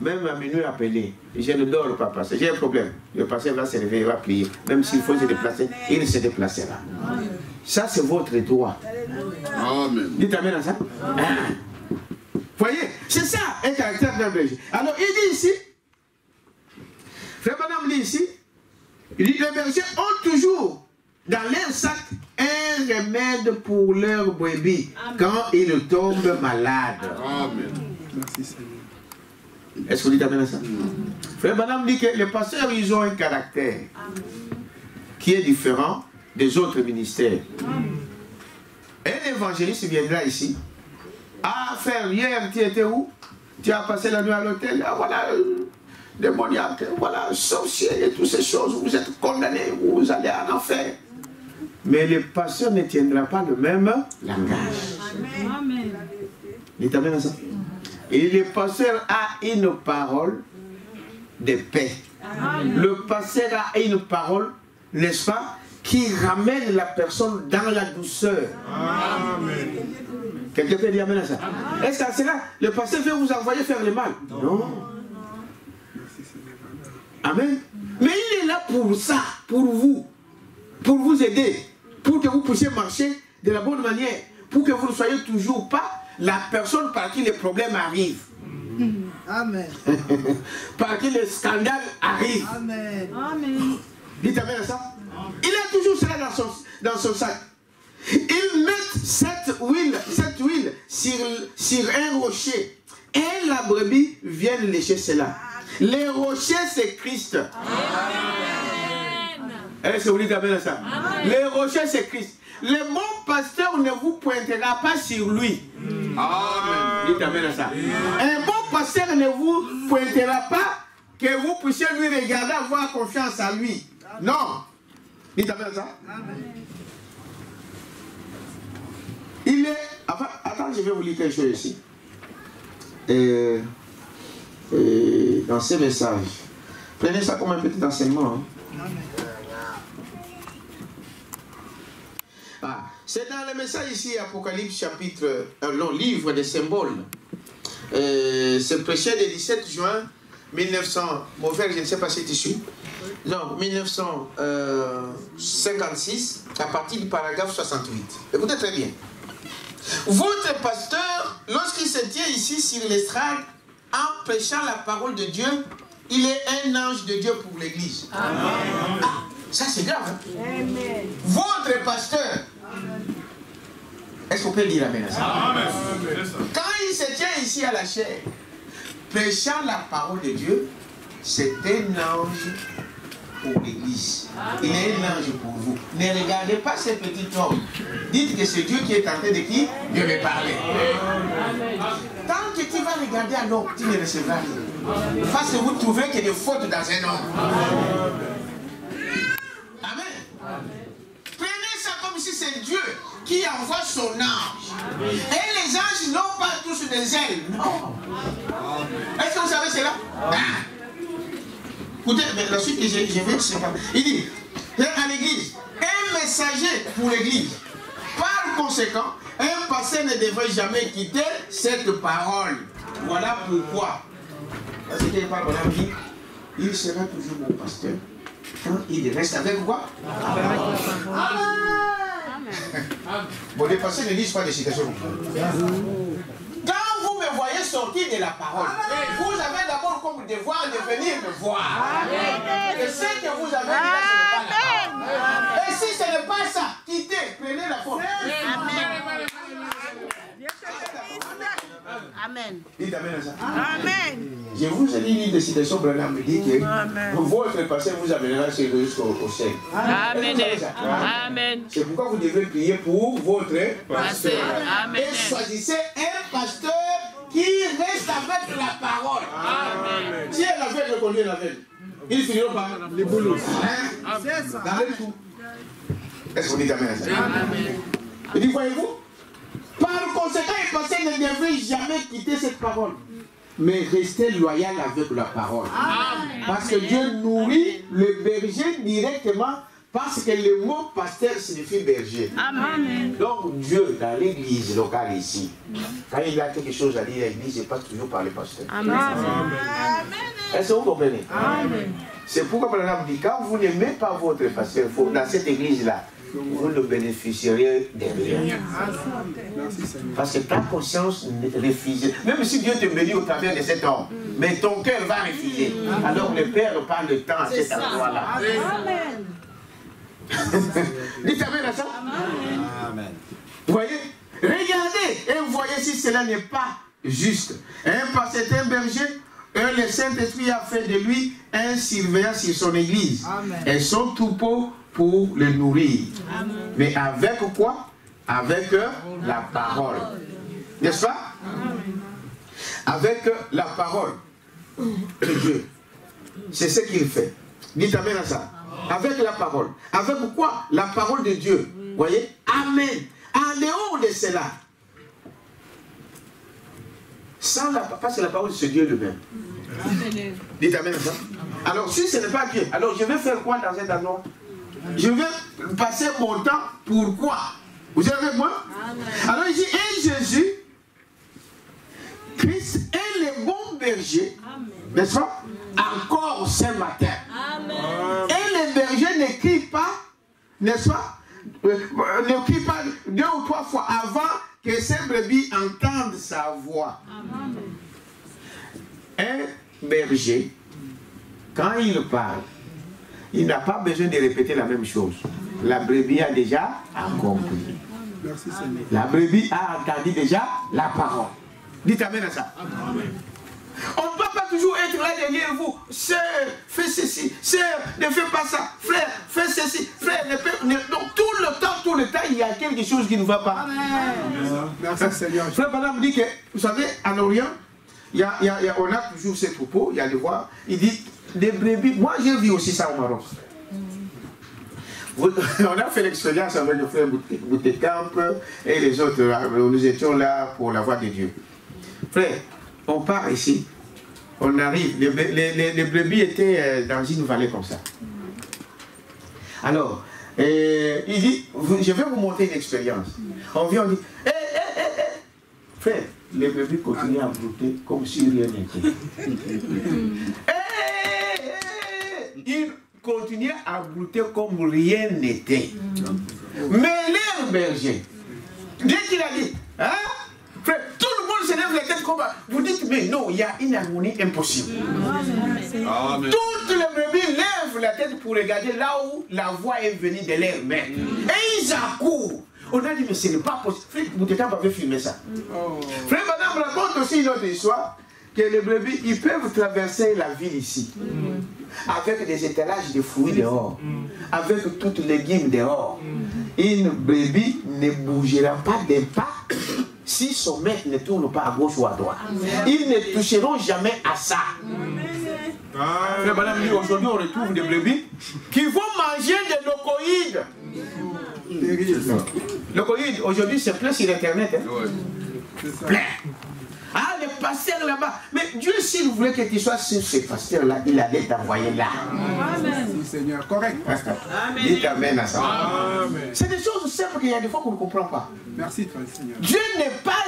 Même à minuit appelé, je ne dors pas, pasteur. J'ai un problème. Le pasteur va se réveiller, il va prier. Même s'il faut se déplacer, il se déplacera. Ça, c'est votre droit. Amen. Dites amen à ça. Voyez, c'est ça un caractère d'un berger. Alors, il dit ici, frère Madame dit ici, il dit les bergers ont toujours dans leur sac un remède pour leur brebis quand ils tombent malades. Amen. Merci Seigneur. Est-ce que vous dites amen à ça? Frère Madame dit que les pasteurs, ils ont un caractère qui est différent des autres ministères. Un évangéliste viendra ici. Ah, frère, hier, tu étais où? Tu as passé la nuit à l'hôtel. Ah, voilà, démoniaque, voilà, sorcier et toutes ces choses. Vous êtes condamnés, vous allez en enfer. Mais le pasteur ne tiendra pas le même langage. Amen. Dites amen à ça. Et le pasteur a une parole de paix. Le pasteur a une parole, n'est-ce pas, qui ramène la personne dans la douceur. Amen. Quelqu'un peut dire amen à ça? Est-ce qu'à cela, le pasteur veut vous envoyer faire le mal? Non. Amen. Mais il est là pour ça, pour vous aider, pour que vous puissiez marcher de la bonne manière, pour que vous ne soyez toujours pas la personne par qui les problèmes arrivent. Amen. Par qui les scandales arrivent. Amen. Amen. Dites amen à ça. Il a toujours cela dans son sac. Ils mettent cette huile sur un rocher. Et la brebis vient lécher cela. Les rochers, c'est Christ. Est-ce que vous dites amen à ça? Les rochers, c'est Christ. Le bon pasteur ne vous pointera pas sur lui. Amen. Dites amen à ça. Un bon pasteur ne vous pointera pas que vous puissiez lui regarder, avoir confiance en lui. Non. Dites amen à ça. Enfin, attends, je vais vous lire quelque chose ici. Dans ces messages. Prenez ça comme un petit enseignement. Hein. Ah, c'est dans le message ici, Apocalypse chapitre, livre des symboles. C'est prêché le 17 juin 1900, mon frère, je ne sais pas si c'est issu. Non, 1956, à partir du paragraphe 68. Écoutez très bien. Votre pasteur, lorsqu'il se tient ici sur l'estrade, en prêchant la parole de Dieu, il est un ange de Dieu pour l'Église. Ah, ça c'est grave. Hein? Amen. Votre pasteur. Est-ce qu'on peut dire amen à ça? Amen. Quand il se tient ici à la chair, prêchant la parole de Dieu, c'est un ange pour l'Église. Il est un ange pour vous. Ne regardez pas ce petit homme. Dites que c'est Dieu qui est en train de qui? De me parler. Tant que tu vas regarder un homme, tu ne recevras rien. Parce que vous trouvez qu'il y a des fautes dans un homme. Amen. Prenez ça comme si c'est Dieu qui envoie son ange. Et les anges n'ont pas tous des ailes. Non. Est-ce que vous savez cela? Écoutez, la suite, je vais séparer. Il dit, à l'église, un messager pour l'église. Par conséquent, un pasteur ne devrait jamais quitter cette parole. Voilà pourquoi. Parce que Paul dit, il sera toujours mon pasteur. Quand il reste avec quoi? Bon, les pasteurs ne disent pas de citation. Quand vous me voyez sortir de la parole, vous avez d'abord comme devoir de venir me voir. Et ce que vous avez dit là, ce n'est pas la parole. Et si ce n'est pas ça, quittez, prenez la faute. Amen. Dites amen à ça. Amen. Je vous ai dit des citations, Branham me dit que votre pasteur vous amènera jusqu'au ciel. Amen. Amen. C'est pourquoi vous devez prier pour votre pasteur. Amen. Et choisissez un pasteur qui reste avec la parole. Amen. Si elle avait reconnu la veille, ils finiront par les boulots. C'est ça. Dans le tout. Est-ce qu'on dit amen à ça? Amen. Et dit, voyez-vous, par conséquent, les pasteurs ne devraient jamais quitter cette parole, mais rester loyal avec la parole. Amen. Parce que Dieu nourrit le berger directement, parce que le mot pasteur signifie berger. Amen. Donc Dieu, dans l'église locale ici, quand il a quelque chose à dire à l'église, il passe toujours par le pasteur. Amen. Est-ce que vous comprenez? Amen. C'est pourquoi par exemple dit, quand vous n'aimez pas votre pasteur, dans cette église-là, vous ne bénéficierez de rien. Parce que ta conscience refuse. Même si Dieu te bénit au travers de cet homme, mais ton cœur va refuser. Alors le Père prend le temps à cet endroit-là. Amen. Dites amen à ça. Amen. Vous voyez? Regardez et voyez si cela n'est pas juste. C'est un berger. Le Saint-Esprit a fait de lui un surveillant sur son église. Amen. Et son troupeau pour le nourrir. Amen. Mais avec quoi? Avec la parole. N'est-ce pas? Amen. Avec la parole de Dieu. C'est ce qu'il fait. Dites amen à ça. Avec la parole. Avec quoi? La parole de Dieu. Vous voyez? Amen. En dehors de cela. Sans la parole, parce que la parole c'est Dieu lui-même. Dites amen à ça. Alors si ce n'est pas Dieu, alors je vais faire quoi dans cet endroit? Je vais passer mon temps. Pourquoi? Vous êtes avec moi? Amen. Alors ici, et Jésus, Christ est le bon berger, n'est-ce pas? Encore ce matin. Amen. Et le berger ne crie pas, n'est-ce pas? Ne crie pas 2 ou 3 fois avant que ces brebis entendent sa voix. Amen. Un berger, quand il parle, il n'a pas besoin de répéter la même chose. La brebis a déjà compris. Merci, Seigneur. La brebis a entendu déjà la parole. Dites amen à ça. Amen. On ne doit pas toujours être là derrière vous. Sœur, fais ceci. Sœur, ne fais pas ça. Frère, fais ceci. Frère, donc tout le temps, il y a quelque chose qui ne va pas. Amen. Merci, Seigneur. Frère Madame dit que, vous savez, en Orient, on a toujours ces troupeaux, il y a le voir. Il dit, des brebis. Moi, j'ai vu aussi ça au Maroc. On a fait l'expérience avec le frère Boutekamp et les autres. Nous étions là pour la voix de Dieu. Frère, on part ici. On arrive. Les brebis étaient dans une vallée comme ça. Alors, il dit, je vais vous montrer une expérience. On vient, on dit, frère, les brebis continuent à brouter comme si rien n'était. Ils continuaient à brouter comme rien n'était. Mais leur berger, dès qu'il a dit, hein, frère, tout le monde se lève la tête comme ça. Vous dites, mais non, il y a une harmonie impossible. Amen. Toutes les brebis lèvent la tête pour regarder là où la voix est venue de leur mère. Et ils accourent. On a dit, mais ce n'est pas possible. Frère Boutekamp avait filmé ça. Frère Madame raconte aussi une autre histoire, que les brebis, ils peuvent traverser la ville ici, avec des étalages de fruits dehors, avec toutes les légumes dehors. Une brebis ne bougera pas d'un pas si son maître ne tourne pas à gauche ou à droite. Ils ne toucheront jamais à ça. Frère Madame dit, aujourd'hui on retrouve des brebis qui vont manger des locoïdes. Locoïdes, aujourd'hui c'est plein sur internet. Plein. Ah, les pasteurs là-bas. Mais Dieu, s'il voulait que tu sois sur ces pasteurs-là, il allait t'envoyer là. Merci, Seigneur. Correct. Dites amen à ça. C'est des choses simples qu'il y a des fois qu'on ne comprend pas. Merci, Seigneur. Dieu n'est pas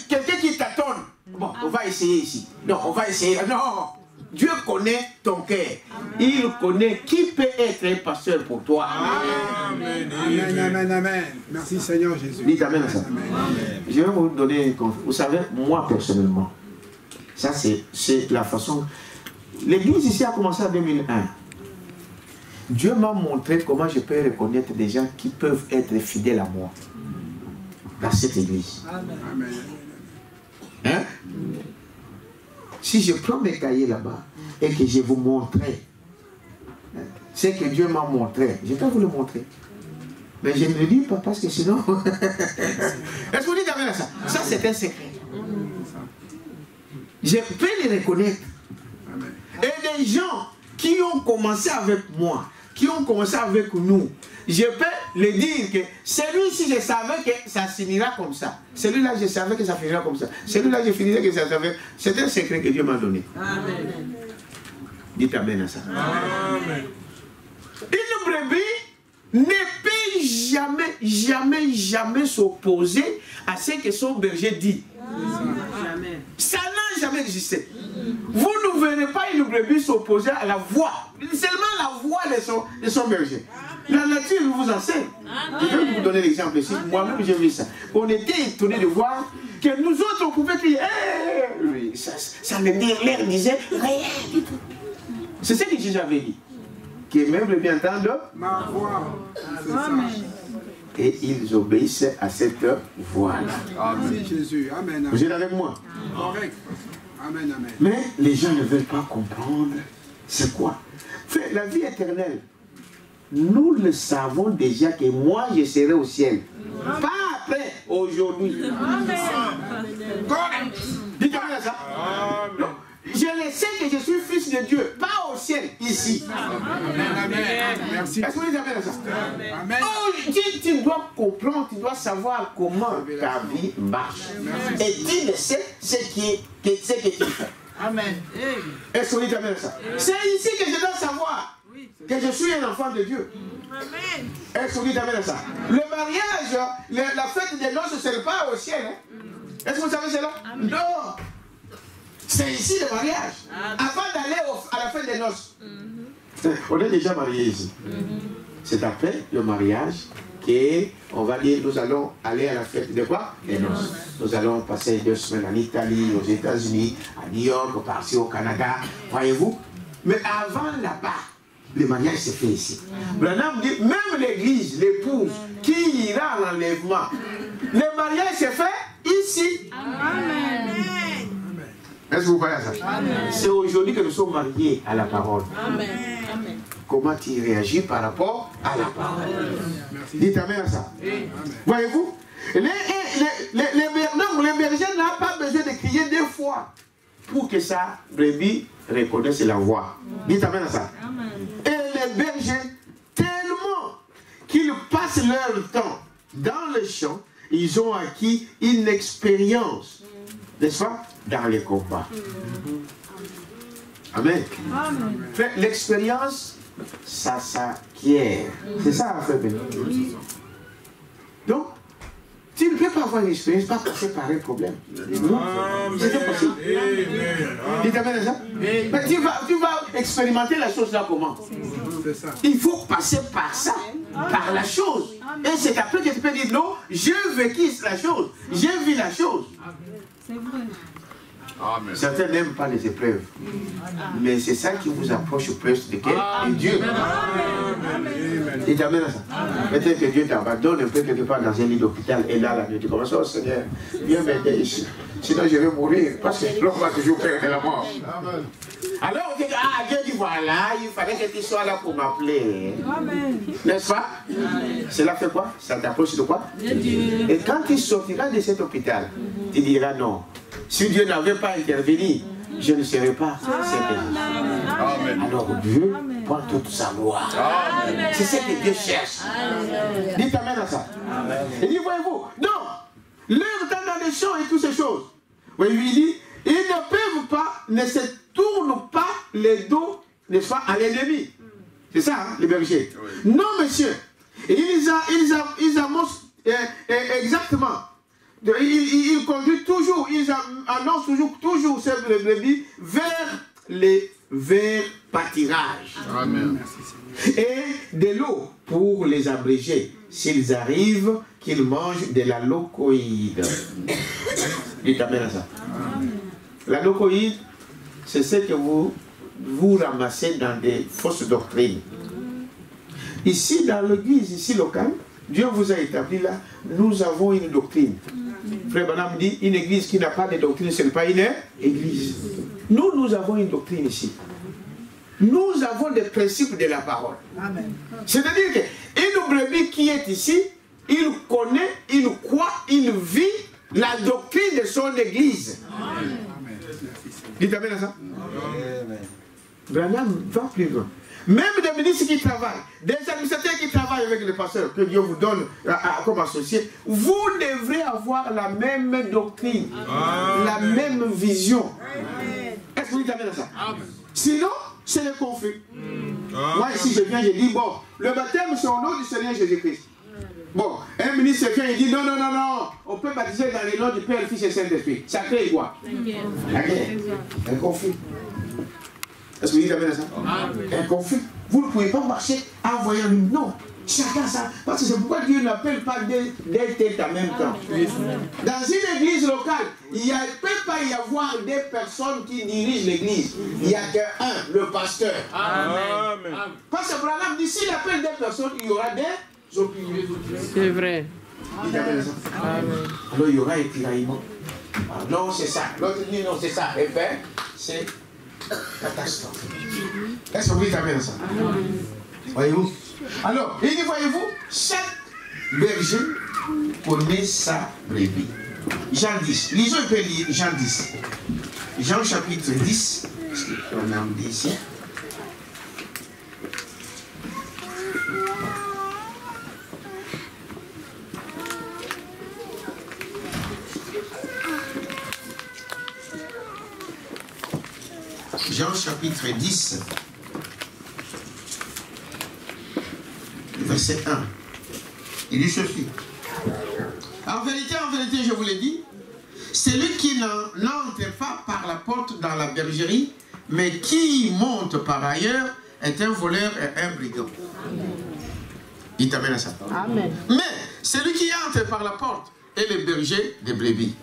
quelqu'un qui t'attend. Bon, on va essayer ici. Non, on va essayer. Non. Dieu connaît ton cœur. Il connaît qui peut être un pasteur pour toi. Amen, amen, amen. Merci Seigneur Jésus. Dites amen à ça. Je vais vous donner une conférence. Vous savez, moi personnellement, ça c'est la façon. L'église ici a commencé en 2001. Dieu m'a montré comment je peux reconnaître des gens qui peuvent être fidèles à moi dans cette église. Amen. Hein? Si je prends mes cahiers là-bas et que je vous montrais ce que Dieu m'a montré, je vais vous le montrer. Mais je ne le dis pas parce que sinon... Est-ce que vous dites amen à ça? Ça, c'est un secret. Je peux les reconnaître. Et les gens qui ont commencé avec moi, qui ont commencé avec nous, je peux le dire que celui-ci, je savais que ça finira comme ça. Celui-là, je savais que ça finira comme ça. Celui-là, je finirais que ça savait. C'est un secret que Dieu m'a donné. Amen. Dites amen à ça. Amen. Une brebis ne peut jamais s'opposer à ce que son berger dit. Jamais. Ça n'a jamais existé. Vous ne verrez pas une brebis s'opposer à la voix, seulement la voix de son berger. La nature vous enseigne. Je vais vous donner l'exemple ici. Moi-même, j'ai vu ça. On était étonnés de voir que nous autres, on pouvait crier. Hey! Ça leur disait rien du tout. C'est ce que Jésus avait dit. Que même les bien entendent ma voix. Amen. Et ils obéissent à cette voix-là. Merci Jésus. Amen. Vous êtes avec moi? Correct. Amen, amen. Mais les gens ne veulent pas comprendre. C'est quoi? La vie éternelle. Nous le savons déjà que moi je serai au ciel. Pas après, aujourd'hui. Dites-moi ça. Non. Je le sais que je suis fils de Dieu, pas au ciel, ici. Amen, amen. Merci. Est-ce que vous dites amen à ça? Amen. Oh, tu dois comprendre, tu dois savoir comment ta vie marche. Et tu le sais ce que tu fais. Amen. Est-ce que vous dites amen à ça? C'est ici que je dois savoir que je suis un enfant de Dieu. Amen. Est-ce que vous dites amen à ça? Le mariage, la fête des noces, ce n'est pas au ciel. Hein? Est-ce que vous savez cela? Non. C'est ici le mariage. Avant d'aller à la fête des noces. On est déjà mariés ici. C'est après le mariage qu'on va dire nous allons aller à la fête de quoi? Des noces. Nous allons passer 2 semaines en Italie, aux États-Unis, à New York, partir au Canada. Voyez-vous? Mais avant là-bas, le mariage se fait ici. Branham dit, même l'église, l'épouse, qui ira à l'enlèvement, le mariage se fait ici. Amen. Est-ce que vous croyez à ça? C'est aujourd'hui que nous sommes mariés à la parole. Amen. Comment tu réagis par rapport à la parole? Dites amen à ça. Voyez-vous? Les bergers n'ont pas besoin de crier 2 fois pour que sa brebis reconnaisse la voix. Dites amen à ça. Amen. Et les bergers, tellement qu'ils passent leur temps dans les champs, ils ont acquis une expérience, n'est-ce pas, dans les combats. Amen. L'expérience, ça s'acquiert. C'est ça, en fait. Donc, tu ne peux pas avoir une expérience, pas passer par un problème. C'est impossible. Dites amen à ça. Mais tu vas expérimenter la chose là comment? Il faut passer par ça, par la chose. Et c'est après que tu peux dire non, j'ai vécu la chose, j'ai vu la chose. C'est vrai. Amen. Certains n'aiment pas les épreuves. Mais c'est ça qui vous approche plus de quel? De Dieu. Et t'amène à ça. Peut-être que Dieu t'abandonne un peu quelque part dans un lit d'hôpital. Et là, tu commences, oh Seigneur, viens m'aider ici. Sinon je vais mourir. Parce que l'homme va toujours perdre la mort. Alors on dit, ah Dieu dit voilà, il fallait que tu sois là pour m'appeler. N'est-ce pas? Cela fait quoi? Ça t'approche de quoi? Et quand tu sortiras de cet hôpital, tu diras non. Si Dieu n'avait pas intervenu, je ne serais pas cet. Alors Dieu prend toute sa gloire. C'est ce que Dieu cherche. Dites amen à ça. Et dit, voyez-vous, non, leur temps dans les champs et toutes ces choses. Voyez-vous, il dit, ils ne peuvent pas, ne se tournent pas les dos, n'est-ce pas, à l'ennemi. C'est ça, hein, les bergers. Non, monsieur. Ils annoncent exactement. Ils conduisent toujours, ils annoncent toujours ces brebis vers pâturage. Amen. Et de l'eau pour les abréger. S'ils arrivent, qu'ils mangent de la locoïde. Dites amen à ça. La locoïde, c'est ce que vous ramassez dans des fausses doctrines. Ici, dans l'église, ici locale, Dieu vous a établi là, nous avons une doctrine. Frère Branham dit, une église qui n'a pas de doctrine, ce n'est pas une église. Nous avons une doctrine ici. Nous avons des principes de la parole. C'est-à-dire qu'une brebis qui est ici, il connaît, il croit, il vit la doctrine de son église. Dites amen à ça. Branham va plus loin. Même des ministres qui travaillent, des administrateurs qui travaillent avec les pasteurs, que Dieu vous donne comme associés, vous devrez avoir la même doctrine, la même vision. Est-ce que vous dites amen à ça? Sinon, c'est le conflit. Moi ici je viens, je dis, bon, le baptême c'est au nom du Seigneur Jésus-Christ. Bon, un ministre vient, il dit, non, non, non, non, on peut baptiser dans le nom du Père, Fils et Saint-Esprit. Ça crée quoi? La guerre. Un conflit. Est-ce que vous dites amen à ça? Un conflit. Vous ne pouvez pas marcher en voyant lui. Non. Chacun ça. Parce que c'est pourquoi Dieu n'appelle pas des têtes en même temps. Dans une église locale, il ne peut pas y avoir des personnes qui dirigent l'église. Il n'y a qu'un, le pasteur. Amen. Parce que Branham dit, s'il appelle des personnes, il y aura des opinions. C'est vrai. Dites amen à ça. Alors il y aura étiraillement. Non, c'est ça. L'autre dit non, c'est ça. Et bien, c'est catastrophe. Est-ce que vous dites amen à ça? Voyez-vous? Alors, il dit, voyez-vous, chaque berger connaît sa brebis. Jean 10. Lisons un peu Jean 10. Jean chapitre 10. On a dit ici. Jean chapitre 10, verset 1. Il dit ceci. En vérité, je vous l'ai dit, celui qui n'entre pas par la porte dans la bergerie, mais qui monte par ailleurs, est un voleur et un brigand. Il t'amène à ça. Amen. Mais celui qui entre par la porte est le berger des brebis.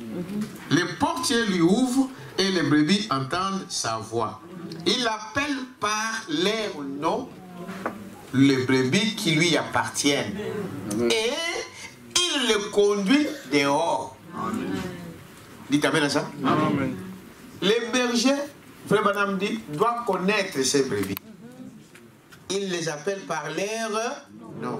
Les portiers lui ouvrent et les brebis entendent sa voix. Il appelle par leur nom les brebis qui lui appartiennent. Et il les conduit dehors. Dites amen à ça. Amen. Les bergers, Frère Branham dit, doivent connaître ces brebis. Il les appelle par leur nom.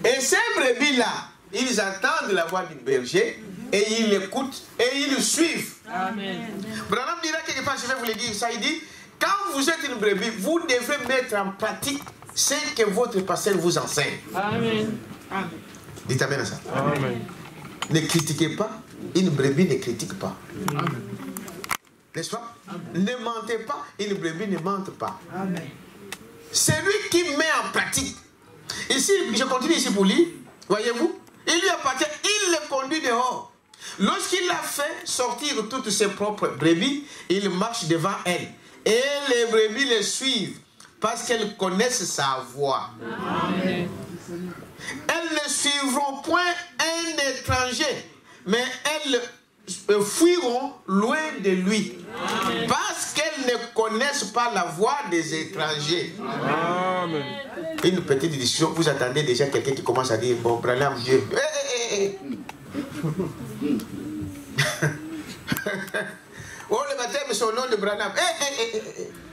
Et ces brebis-là, ils entendent la voix du berger et ils l'écoutent et ils le suivent. Amen. Branham dira quelque part, je vais vous le dire ça, il dit, quand vous êtes une brebis, vous devez mettre en pratique ce que votre pasteur vous enseigne. Amen. Dites amen à ça. Amen. Ne critiquez pas. Une brebis ne critique pas. N'est-ce pas? Ne mentez pas. Une brebis ne mente pas. C'est lui qui met en pratique. Ici, je continue ici pour lire. Voyez-vous? Il lui appartient. Il le conduit dehors. Lorsqu'il a fait sortir toutes ses propres brebis, il marche devant elles. Et les brebis le suivent parce qu'elles connaissent sa voix. Amen. Elles ne suivront point un étranger, mais elles fuiront loin de lui. Amen. Parce qu'elles ne connaissent pas la voix des étrangers. Amen. Une petite discussion, vous attendez déjà quelqu'un qui commence à dire, bon, Branham, Dieu. Oh, le baptême, c'est au nom de Branham.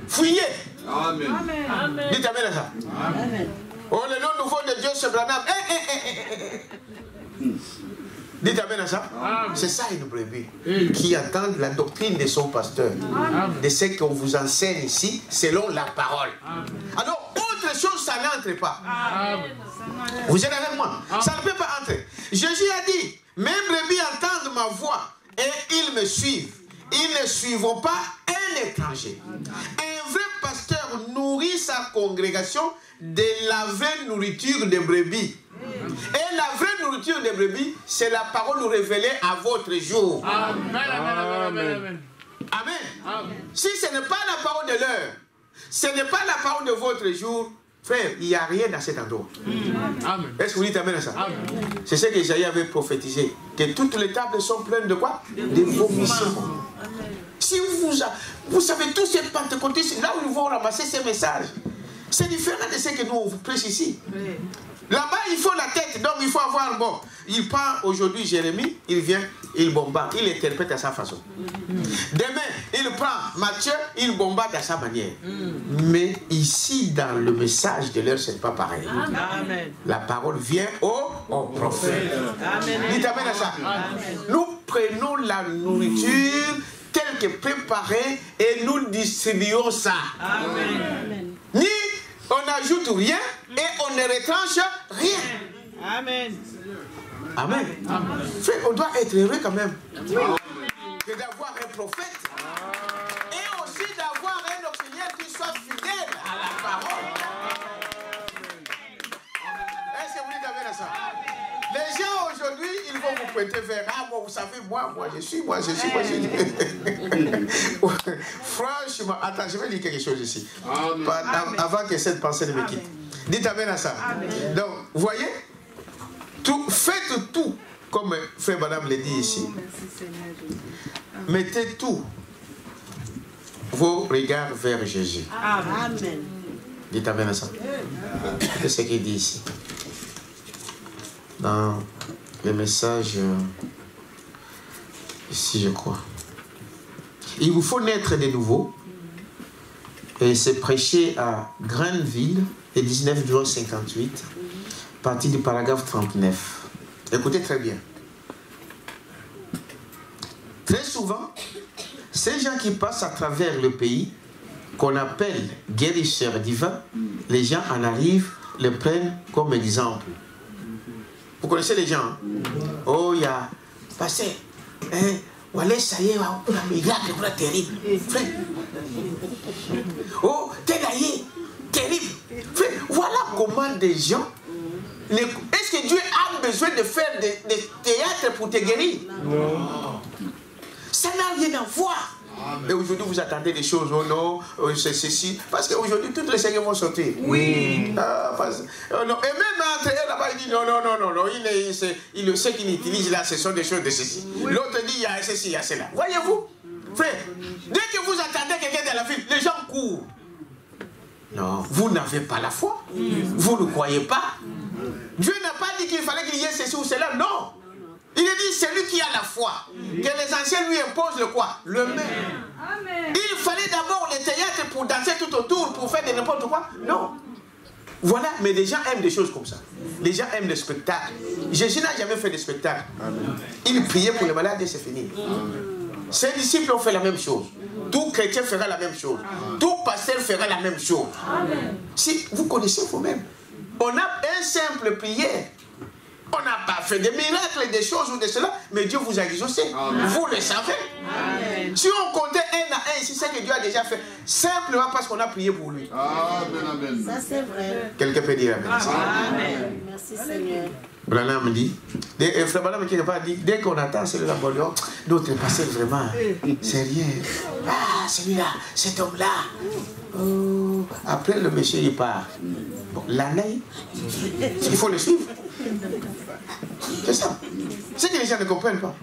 Fouillez. Amen. Amen. Dites amen à ça. Amen. Oh, le nom nouveau de Dieu, c'est Branham. Dites amen à ça. C'est ça une brebis qui entend la doctrine de son pasteur, de ce qu'on vous enseigne ici, selon la parole. Alors, autre chose, ça n'entre pas. Vous êtes avec moi? Ça ne peut pas entrer. Jésus a dit, mes brebis entendent ma voix et ils me suivent. Ils ne suivront pas un étranger. Un vrai pasteur nourrit sa congrégation de la vraie nourriture des brebis. Et la vraie nourriture des brebis, c'est la parole révélée à votre jour. Amen. Amen. Amen. Si ce n'est pas la parole de l'heure, ce n'est pas la parole de votre jour, frère, il n'y a rien dans cet endroit. Amen. Est-ce que vous dites amen à ça? C'est ce que Isaïe avait prophétisé. Que toutes les tables sont pleines de quoi? De vomissements. Si vous savez, tous ces pentecôtistes, là où ils vont ramasser ces messages, c'est différent de ce que nous on vous prêche ici. Là-bas, il faut la tête, donc il faut avoir bon. Il prend aujourd'hui Jérémie, il vient, il bombarde, il interprète à sa façon. Demain, il prend Matthieu, il bombarde à sa manière. Mais ici, dans le message de l'heure, ce n'est pas pareil. Amen. La parole vient au prophète. Amen. Dites amen à ça. Nous prenons la nourriture telle que préparée et nous distribuons ça. Amen. Ni on n'ajoute rien et on ne retranche rien. Amen. Amen. Frère, on doit être heureux quand même. Que d'avoir un prophète et aussi d'avoir un auxiliaire qui soit fidèle à la parole. Est-ce que vous dites amen à ça? Les gens aujourd'hui, ils vont vous pointer vers bon, vous savez, moi, je suis. Franchement, attends, je vais dire quelque chose ici. Avant que cette pensée ne me quitte. Dites amen à ça. Amen. Donc, vous voyez, faites tout, comme Frère Madame le dit ici. Mettez tout vos regards vers Jésus. Amen. Dites amen à ça. C'est ce qu'il dit ici. Dans le message, ici je crois. Il vous faut naître de nouveau. Et c'est prêché à Grandville, le 19 juin 58, partie du paragraphe 39. Écoutez très bien. Très souvent, ces gens qui passent à travers le pays, qu'on appelle guérisseurs divins, les gens en arrivent, les prennent comme exemple. Vous connaissez les gens? Hein? Oh, il y a passé. Voilà, ça y est, un miracle terrible. Frère. Oh, t'es gaillé, terrible. Frère, voilà comment des gens. Est-ce que Dieu a besoin de faire des théâtres pour te guérir? Non. Ça n'a rien à voir. Mais aujourd'hui, vous attendez des choses, oh non, c'est ceci. Parce qu'aujourd'hui, toutes les seigneurs vont sortir. Oui. Non. Et même entre eux, là-bas, il dit non. Il le sait qu'il utilise là, ce sont des choses de ceci. Oui. L'autre dit il y a ceci, il y a cela. Voyez-vous, frère, dès que vous attendez quelqu'un dans la ville, les gens courent. Non, vous n'avez pas la foi. Vous ne croyez pas. Dieu n'a pas dit qu'il fallait qu'il y ait ceci ou cela, non. Il a dit, c'est lui qui a la foi. Que les anciens lui imposent le quoi? Le même. Amen. Il fallait d'abord les théâtres pour danser tout autour, pour faire de n'importe quoi? Non. Voilà, mais les gens aiment des choses comme ça. Les gens aiment les spectacles. Jésus n'a jamais fait de spectacle. Il priait pour les malades et c'est fini. Ses disciples ont fait la même chose. Tout chrétien fera la même chose. Tout pasteur pasteur fera la même chose. Amen. Si vous connaissez vous-même, on a une simple prière. On n'a pas fait des miracles, des choses ou de cela, mais Dieu vous a exaucé. Vous le savez. Amen. Si on comptait 1 à 1, c'est ça que Dieu a déjà fait, simplement parce qu'on a prié pour lui. Amen. Ça c'est vrai. Quelqu'un peut dire Amen. Amen. Merci Seigneur. Branham me dit, Frère Branham qui pas dit, dès qu'on attend celui-là, d'autres passés vraiment, c'est rien. Ah, celui-là, cet homme-là. Oh, après le monsieur il part. Bon, l'année, il faut le suivre. C'est ça. C'est que les gens ne comprennent pas.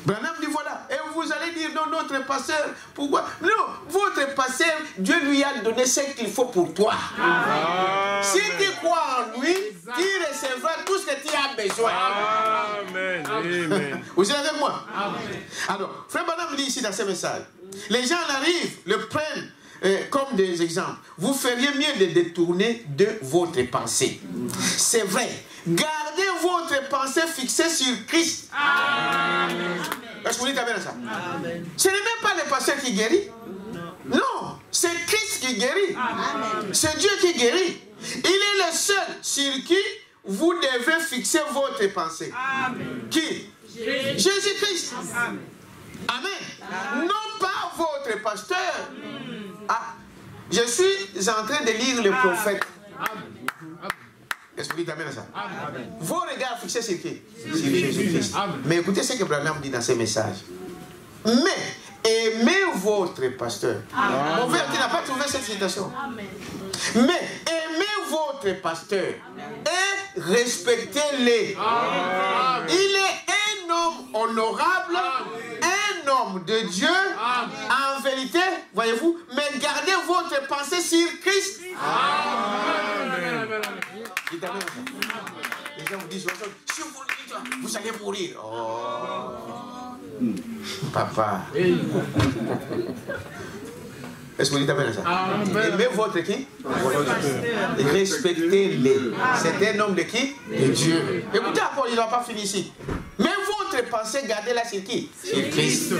Branham dit voilà, et vous allez dire non, notre pasteur, pourquoi? Non, votre pasteur, Dieu lui a donné ce qu'il faut pour toi. Si tu crois en lui, tu recevras tout ce que tu as besoin. Amen. Amen. Vous êtes avec moi? Amen. Alors, Frère Branham dit ici dans ce message, les gens arrivent, le prennent comme des exemples. Vous feriez mieux de détourner de votre pensée. C'est vrai. Gardez votre pensée fixée sur Christ. Amen. Est-ce que vous dites Amen à ça? Amen. Ce n'est même pas le pasteur qui guérit. Non, c'est Christ qui guérit. C'est Dieu qui guérit. Il est le seul sur qui vous devez fixer votre pensée. Amen. Qui? Jésus-Christ. Amen. Amen. Non pas votre pasteur. Ah, je suis en train de lire le prophète. Est-ce que vous dites Amen à ça? Amen. Vos regards fixés sur qui? Sur Jésus-Christ. Mais écoutez ce que Branham dit dans ses messages. Mais aimez votre pasteur. Mon frère, tu n'as pas trouvé cette citation. Amen. Mais aimez votre pasteur et respectez-le. Il est un homme honorable, un homme de Dieu, en vérité, voyez-vous, mais gardez votre pensée sur Christ. Amen. Les gens vous disent, si vous le dites, vous allez mourir. Oh, papa. Est-ce que vous dites Amen à ça? Aimez votre qui? Respectez-les. C'est un homme de qui? De Dieu. Écoutez encore, il n'a pas fini ici. Mais votre pensée, gardez-la sur qui? Sur Christ.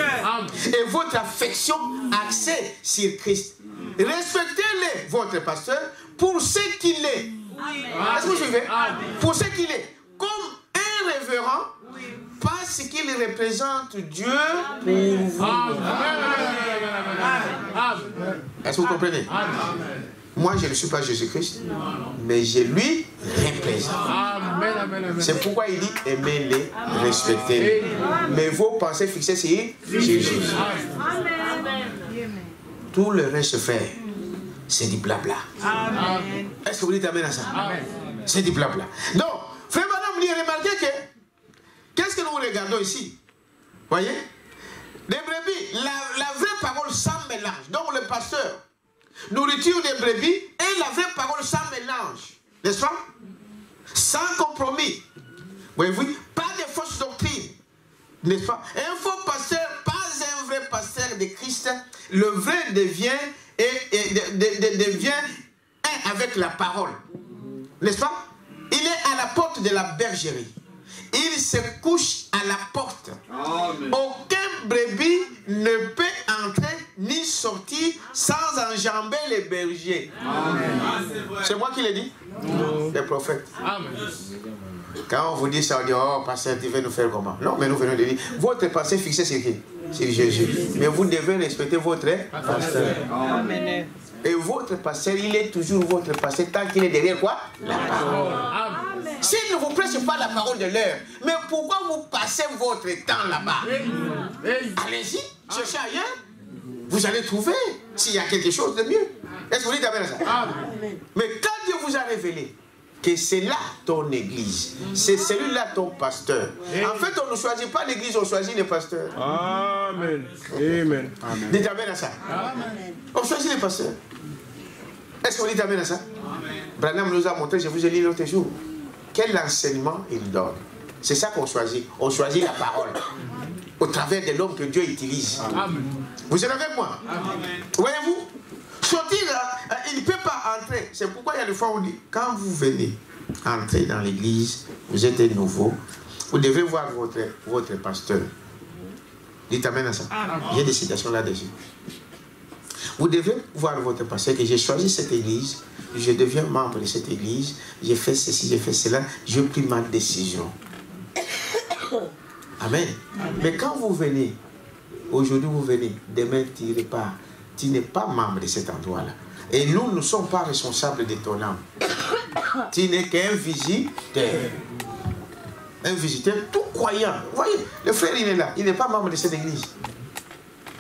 Et votre affection, axée sur Christ. Respectez-les, votre pasteur, pour ce qu'il est. Est-ce que vous suivez? Pour ce qu'il est. Comme un révérend, parce qu'il représente Dieu pour vous. Est-ce que vous comprenez? Moi, je ne suis pas Jésus-Christ, mais je lui représente. C'est pourquoi il dit aimez-les, respectez-les. Mais vos pensées fixées sur Jésus. Tout le reste fait, c'est du blabla. Est-ce que vous dites amen à ça? C'est du blabla. Donc, frère madame, vous remarquez que qu'est-ce que nous regardons ici? Voyez? Les brebis, la vraie parole sans mélange. Donc le pasteur, nourriture des brebis et la vraie parole sans mélange. N'est-ce pas? Sans compromis. Voyez-vous? Pas de fausses doctrines. N'est-ce pas? Un faux pasteur, pas un vrai pasteur de Christ. Le vrai devient un avec la parole. N'est-ce pas? Il est à la porte de la bergerie. Il se couche à la porte. Amen. Aucun brebis ne peut entrer ni sortir sans enjamber les bergers. C'est moi qui l'ai dit? Non. Le prophète. Amen. Quand on vous dit ça, on dit, oh, pasteur, tu veux nous faire comment? Non, mais nous venons de dire, votre pensée fixée sur qui? Sur Jésus. Mais vous devez respecter votre pasteur. Amen. Et votre pasteur, il est toujours votre pasteur tant qu'il est derrière quoi? La parole. S'il ne vous prêche pas la parole de l'heure, mais pourquoi vous passez votre temps là-bas? Allez-y, cherchez ailleurs. Vous allez trouver s'il y a quelque chose de mieux. Est-ce que vous dites amen à ça? Amen. Mais quand Dieu vous a révélé que c'est là ton église, c'est celui-là ton pasteur. En fait, on ne choisit pas l'église, on choisit les pasteurs. Amen. Amen. Dites amen à ça. Amen. On choisit les pasteurs. Est-ce que vous dites amen à ça? Amen. Branham nous a montré, je vous ai dit l'autre jour, quel enseignement il donne. C'est ça qu'on choisit. On choisit la parole au travers de l'homme que Dieu utilise. Amen. Vous êtes avec moi? Amen. Voyez-vous? Sortir, il ne peut pas entrer. C'est pourquoi il y a des fois où on dit, quand vous venez entrer dans l'église, vous êtes un nouveau, vous devez voir votre pasteur. Dites amen à ça. Amen. Il y a des citations là-dessus. Vous devez voir votre pasteur que j'ai choisi cette église, je deviens membre de cette église, j'ai fait ceci, j'ai fait cela, j'ai pris ma décision. Amen. Mais quand vous venez, aujourd'hui vous venez, demain tu repars, tu n'es pas membre de cet endroit-là. Et nous ne sommes pas responsables de ton âme. Tu n'es qu'un visiteur. Un visiteur tout croyant. Vous voyez, le frère il est là, il n'est pas membre de cette église.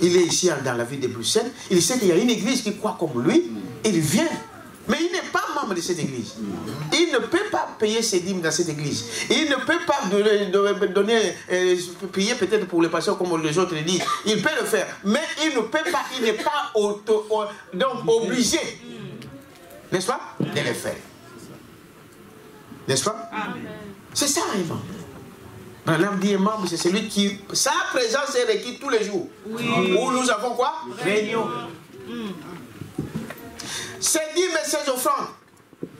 Il est ici dans la ville de Bruxelles, il sait qu'il y a une église qui croit comme lui, il vient. Mais il n'est pas membre de cette église. Il ne peut pas payer ses dîmes dans cette église. Il ne peut pas donner, payer peut-être pour les pasteurs comme les autres le disent. Il peut le faire, mais il ne peut pas, il n'est pas donc obligé, n'est-ce pas, de le faire. N'est-ce pas? C'est ça, un membre. L'âme dit un membre, c'est celui qui, sa présence est requise tous les jours. Oui. Où nous avons quoi? Réunion. Ses dîmes et ses offrandes,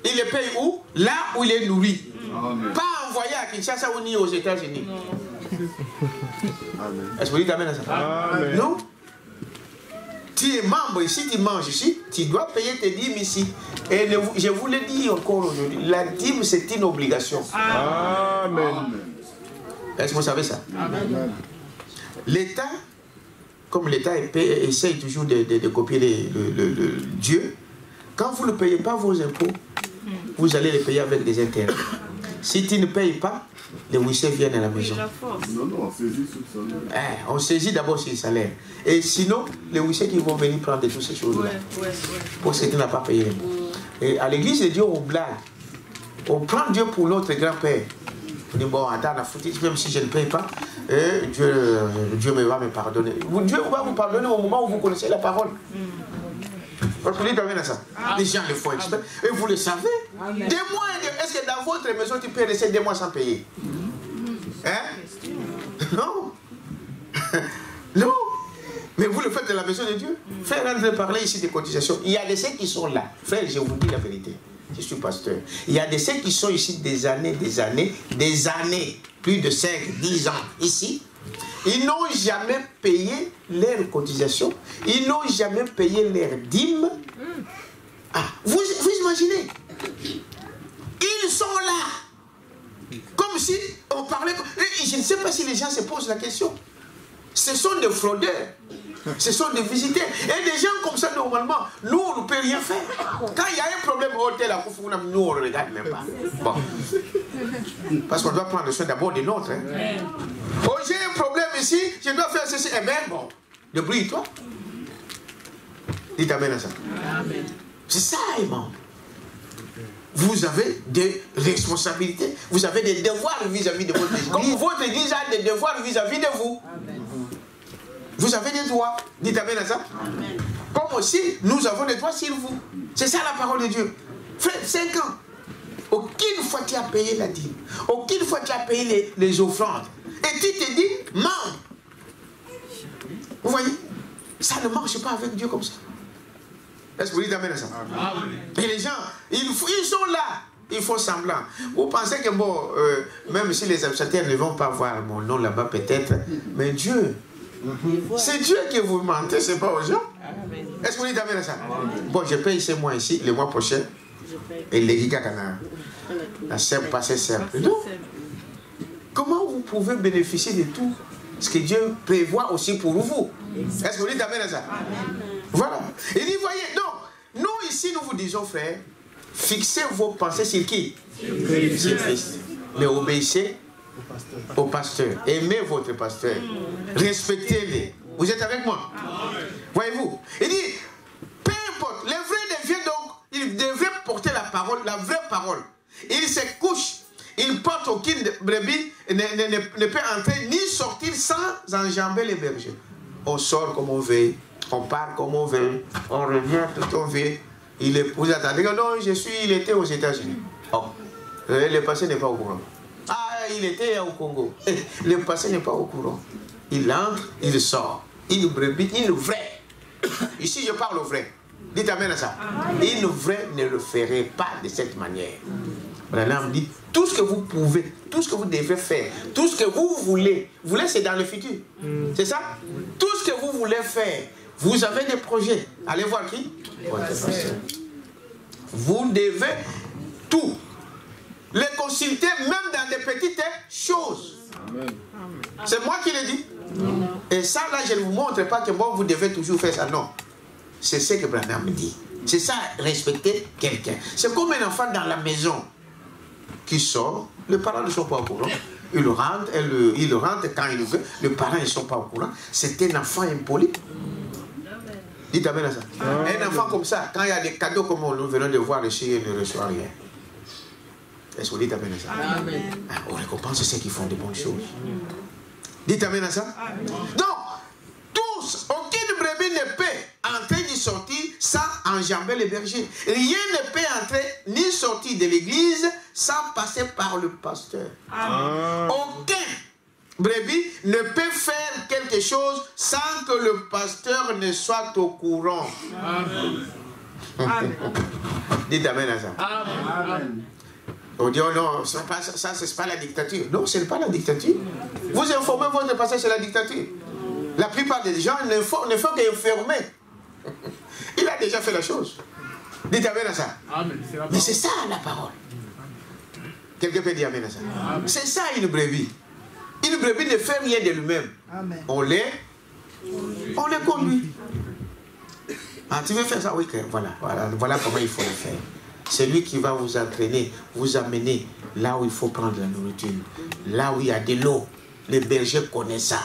il les paye où? Là où il est nourri. Amen. Pas envoyé à Kinshasa ou ni aux États-Unis. Est-ce que vous dites amen à ça? Amen. Non? Tu es membre ici, tu manges ici, tu dois payer tes dîmes ici. Et je vous le dis encore aujourd'hui, la dîme c'est une obligation. Amen. Est-ce que vous savez ça? Amen. L'État, comme l'État essaye toujours de copier Dieu, quand vous ne payez pas vos impôts, vous allez les payer avec des intérêts. Si tu ne payes pas, les huissiers viennent à la maison. Non, on saisit sur le salaire. On saisit d'abord sur le salaire. Et sinon, les huissiers qui vont venir prendre toutes ces choses-là. Parce que tu n'as pas payé. Et à l'église de Dieu, on blague. On prend Dieu pour notre grand-père. On dit, bon, attends, la foutue, même si je ne paye pas, Dieu va me pardonner. Dieu va vous pardonner au moment où vous connaissez la parole. Parce que vous dites à ça. Les gens le font exprès. Et vous le savez. Des mois, est-ce que dans votre maison, tu peux rester 2 mois sans payer? Hein? Non. Non. Mais vous le faites de la maison de Dieu. Frère, on va parler ici des cotisations. Il y a des ceux qui sont là. Frère, je vous dis la vérité. Je suis pasteur. Il y a des ceux qui sont ici des années, plus de 5, 10 ans ici. Ils n'ont jamais payé leurs cotisations. Ils n'ont jamais payé leurs dîmes. Ah, vous imaginez? Ils sont là. Comme si on parlait... Je ne sais pas si les gens se posent la question. Ce sont des fraudeurs. Ce sont des visiteurs. Et des gens comme ça, normalement, nous, on ne peut rien faire. Quand il y a un problème au hôtel, nous, on ne regarde même pas. Bon. Parce qu'on doit prendre soin d'abord des nôtres. Hein. Oh, j'ai un problème ici, je dois faire ceci. Eh bien, bon, débrouille-toi. Dites amen à ça. C'est ça, Imam. Vous avez des responsabilités, vous avez des devoirs vis-à-vis de votre église. Comme votre église a des devoirs vis-à-vis de vous. Amen. Vous avez des droits. Dites amen à ça. Amen. Comme aussi, nous avons des droits sur vous. C'est ça la parole de Dieu. Frère, 5 ans. Aucune fois tu as payé la dîme. Aucune fois tu as payé les offrandes. Et tu te dis, membre. Vous voyez? Ça ne marche pas avec Dieu comme ça. Est-ce que vous dites amen à ça? Amen. Et les gens, ils sont là. Ils font semblant. Vous pensez que bon, même si les administrateurs ne vont pas voir mon nom là-bas peut-être, mais Dieu, c'est Dieu qui vous mentez, c'est pas aux gens. Est-ce que vous dites amen à ça? Amen. Bon, je paye ce mois ici, le mois prochain, et les gigas la simple, pas c'est simple. Non. Comment vous pouvez bénéficier de tout ce que Dieu prévoit aussi pour vous? Est-ce que vous dites amen à ça? Amen. Voilà. Il dit, voyez, donc, nous ici, nous vous disons, frère, fixez vos pensées sur qui? Sur Christ. Mais obéissez au pasteur. Aimez votre pasteur. Respectez-les. Vous êtes avec moi? Voyez-vous? Il dit, peu importe, les vrais deviennent donc, ils devraient porter la parole, la vraie parole. Ils se couchent, ils portent aucune brebis, ne peut entrer ni sortir sans enjamber les bergers. On sort comme on veut. On part comme on veut, on revient tout on veut. Vous attendez que non, il était aux États-Unis. Oh, le passé n'est pas au courant. Ah, il était au Congo. Le passé n'est pas au courant. Il entre, il sort. Une brebis, une vraie. Ici, je parle au vrai. Dites amen à ça. Une vraie ne le ferait pas de cette manière. Voilà, on dit tout ce que vous pouvez, tout ce que vous devez faire, tout ce que vous voulez c'est dans le futur. C'est ça? Tout ce que vous voulez faire Vous avez des projets. Allez voir qui? Votre pasteur. Vous devez tout les consulter, même dans des petites choses. C'est moi qui le dis. Et ça, là, je ne vous montre pas que bon, vous devez toujours faire ça. Non. C'est ce que Branham me dit. C'est ça, respecter quelqu'un. C'est comme un enfant dans la maison qui sort. Les parents ne sont pas au courant. Il rentre quand il veut. Les parents ne sont pas au courant. C'est un enfant impoli. Dites amen à ça. Un enfant comme ça, quand il y a des cadeaux comme nous venons de voir ici, il ne reçoit rien. Est-ce que vous dites amen à ça? Amen. On récompense ceux qui font de bonnes choses. Dites amen à ça. Amen. Donc, tous, aucune brebis ne peut entrer ni sortir sans enjamber le berger. Rien ne peut entrer ni sortir de l'église sans passer par le pasteur. Amen. Aucun brebis ne peut faire quelque chose sans que le pasteur ne soit au courant. Amen. Amen. Dites amen à ça. Amen. On dit, oh non, ça c'est pas la dictature. Non, ce n'est pas la dictature. Vous informez votre pasteur, c'est la dictature. La plupart des gens ne font qu'informer. Il a déjà fait la chose. Dites amen à ça. Amen. Mais c'est ça la parole. Quelqu'un peut dire amen à ça. C'est ça une brebis. Une brebis ne fait rien de lui-même. On les conduit. Ah, tu veux faire ça? Oui, voilà comment il faut le faire. C'est lui qui va vous entraîner, vous amener là où il faut prendre la nourriture, là où il y a de l'eau. Les bergers connaissent ça.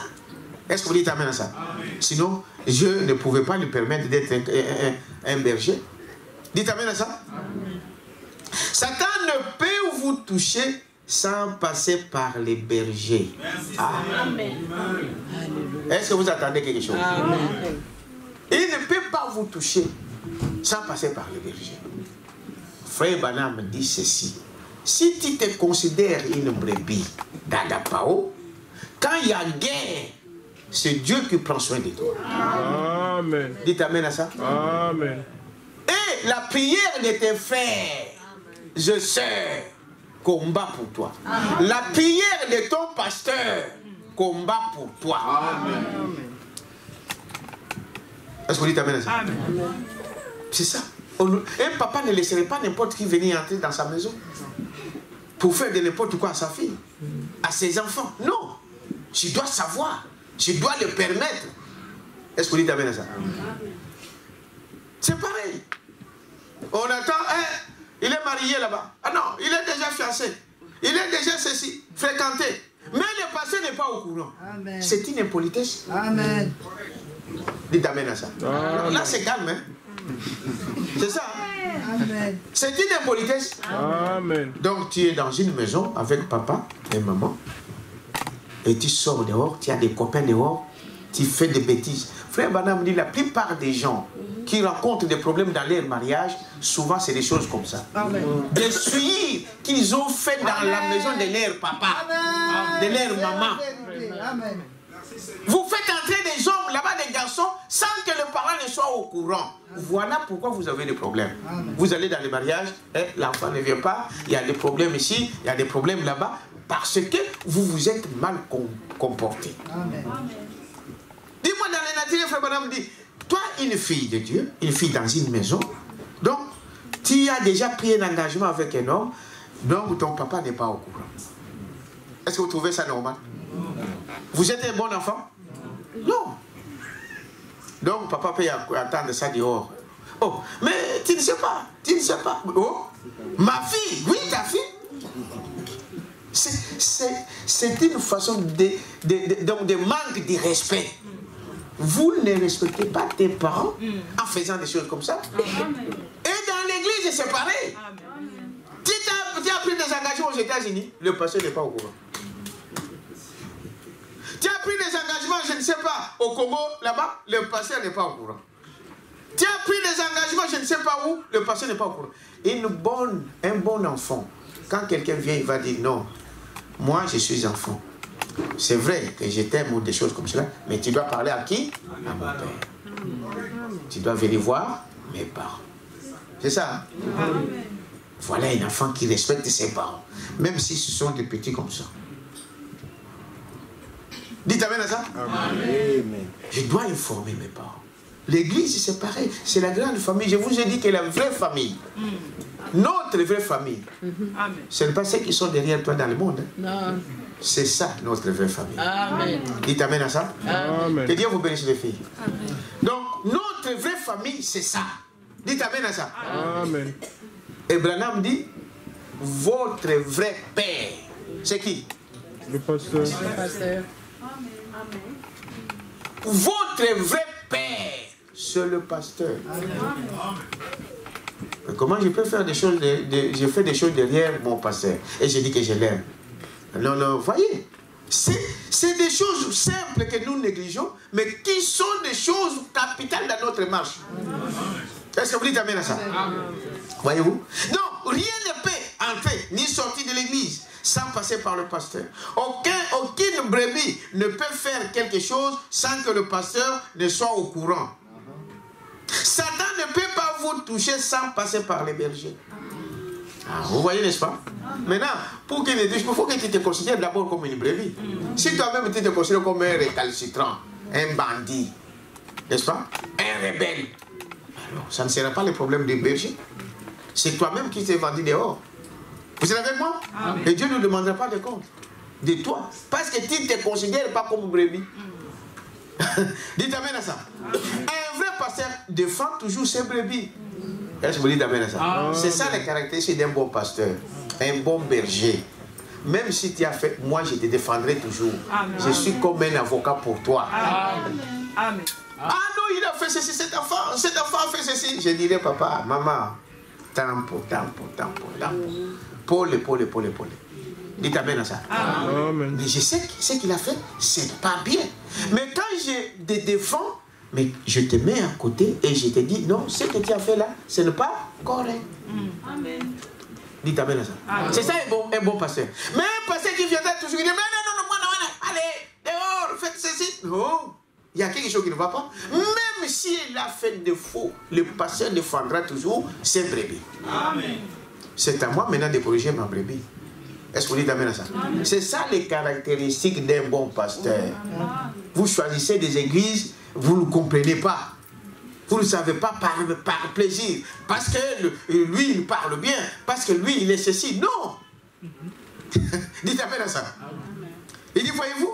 Est-ce que vous dites amen à ça? Amen. Sinon, je ne pouvais pas lui permettre d'être un berger. Dites amen à ça? Amen. Satan ne peut vous toucher sans passer par les bergers. Amen. Est-ce que vous attendez quelque chose? Amen. Il ne peut pas vous toucher sans passer par les bergers. Frère Branham dit ceci. Si tu te considères une brebis d'Adapao, quand il y a guerre, c'est Dieu qui prend soin de toi. Amen. Dites amen à ça. Amen. Et la prière de tes frères, je sais, combat pour toi. Amen. La prière de ton pasteur, combat pour toi. Amen. Est-ce que vous dites amen à ça? Amen. C'est ça. Un papa ne laisserait pas n'importe qui venir entrer dans sa maison pour faire de n'importe quoi à sa fille, à ses enfants. Non. Je dois savoir. Je dois le permettre. Est-ce que vous dites amen à ça? C'est pareil. On attend, il est marié là-bas. Ah non, il est déjà fiancé. Il est déjà ceci, fréquenté. Mais le passé n'est pas au courant. C'est une impolitesse. Amen. Dites amen à ça. Amen. Là, c'est calme, hein? C'est ça. Amen. C'est une impolitesse. Amen. Donc tu es dans une maison avec papa et maman et tu sors dehors, tu as des copains dehors, tu fais des bêtises. Frère Branham dit la plupart des gens qui rencontrent des problèmes dans leur mariage, souvent c'est des choses comme ça. Amen. Des suivis qu'ils ont fait dans la maison de leur papa, de leur maman. Amen. Vous faites entrer des hommes là-bas, des garçons, sans que le parent ne soit au courant. Voilà pourquoi vous avez des problèmes. Amen. Vous allez dans les mariages, l'enfant ne vient pas, il y a des problèmes ici, il y a des problèmes là-bas, parce que vous vous êtes mal comporté. Dis-moi, dans les naturels, frère Branham dit, toi, une fille de Dieu, une fille dans une maison, donc, tu as déjà pris un engagement avec un homme, donc ton papa n'est pas au courant. Est-ce que vous trouvez ça normal? Vous êtes un bon enfant? Non. Donc, papa peut attendre ça dehors. Oh, mais tu ne sais pas. Tu ne sais pas. Oh, ma fille. Oui, ta fille. C'est une façon de manque de respect. Vous ne respectez pas tes parents en faisant des choses comme ça. Et dans l'église, c'est pareil. Tu as pris des engagements aux États-Unis, le pasteur n'est pas au courant. Tu as pris des engagements, je ne sais pas, au Congo, là-bas, le pasteur n'est pas au courant. Tu as pris des engagements, je ne sais pas où, le pasteur n'est pas au courant. Un bon enfant, quand quelqu'un vient, il va dire non, moi je suis enfant. C'est vrai que je t'aime ou des choses comme cela, mais tu dois parler à qui? À mon père. Tu dois venir voir mes parents. C'est ça. Hein? Voilà un enfant qui respecte ses parents, même si ce sont des petits comme ça. Dites amen à ça. Amen. Je dois informer mes parents. L'église, c'est pareil. C'est la grande famille. Je vous ai dit que la vraie famille, notre vraie famille, ce n'est pas ceux qui sont derrière toi dans le monde. Non. C'est ça, notre vraie famille. Amen. Dites amen à ça. Amen. Que Dieu vous bénisse les filles. Donc, notre vraie famille, c'est ça. Dites amen à ça. Amen. Et Branham dit, votre vrai père, c'est qui? Le pasteur. Le pasteur. Votre vrai père, c'est le pasteur. Mais comment je peux faire des choses, je fais des choses derrière mon pasteur et je dis que je l'aime. Non, non, voyez, c'est des choses simples que nous négligeons, mais qui sont des choses capitales dans notre marche. Est-ce que vous dites amen à ça? Voyez-vous? Donc, rien ne peut entrer ni sortir de l'église sans passer par le pasteur. Aucune brebis ne peut faire quelque chose sans que le pasteur ne soit au courant. Satan ne peut pas vous toucher sans passer par les bergers. Ah, vous voyez, n'est-ce pas? Maintenant, pour qu'il ne touche, il faut que tu te considères d'abord comme une brebis. Si toi-même tu te considères comme un récalcitrant, un bandit, n'est-ce pas? Un rebelle, alors ça ne sera pas le problème des bergers. C'est toi-même qui t'es vendu dehors. Vous êtes avec moi? Amen. Et Dieu ne nous demandera pas de compte de toi. Parce que tu ne te considères pas comme brebis. Dites amen à ça. Un vrai pasteur défend toujours ses brebis. Est-ce que vous dites amen à ça? C'est ça les caractéristiques d'un bon pasteur. Un bon berger. Même si tu as fait, moi je te défendrai toujours. Amen. Je suis comme un avocat pour toi. Amen. Amen. Ah non, il a fait ceci, cet enfant a fait ceci. Je dirais, papa, maman, tempo. Paul. Dites amen à ça. Amen. Mais je sais ce qu'il a fait, c'est pas bien. Mais quand je te défends, mais je te mets à côté et je te dis, non, ce que tu as fait là, ce n'est pas correct. Amen. Dites amen à ça. C'est ça un bon pasteur. Mais un pasteur qui viendra toujours dire, non, allez, dehors, faites ceci. Non, il y a quelque chose qui ne va pas. Même s'il a fait défaut, le pasteur défendra toujours ses brebis. Amen. C'est à moi maintenant de corriger ma brebis. Est-ce que vous dites amen à ça? C'est ça les caractéristiques d'un bon pasteur. Vous choisissez des églises, vous ne comprenez pas. Vous ne savez pas par plaisir. Parce que lui, il parle bien. Parce que lui, il est ceci. Non. Dites amen à ça. Il dit, voyez-vous,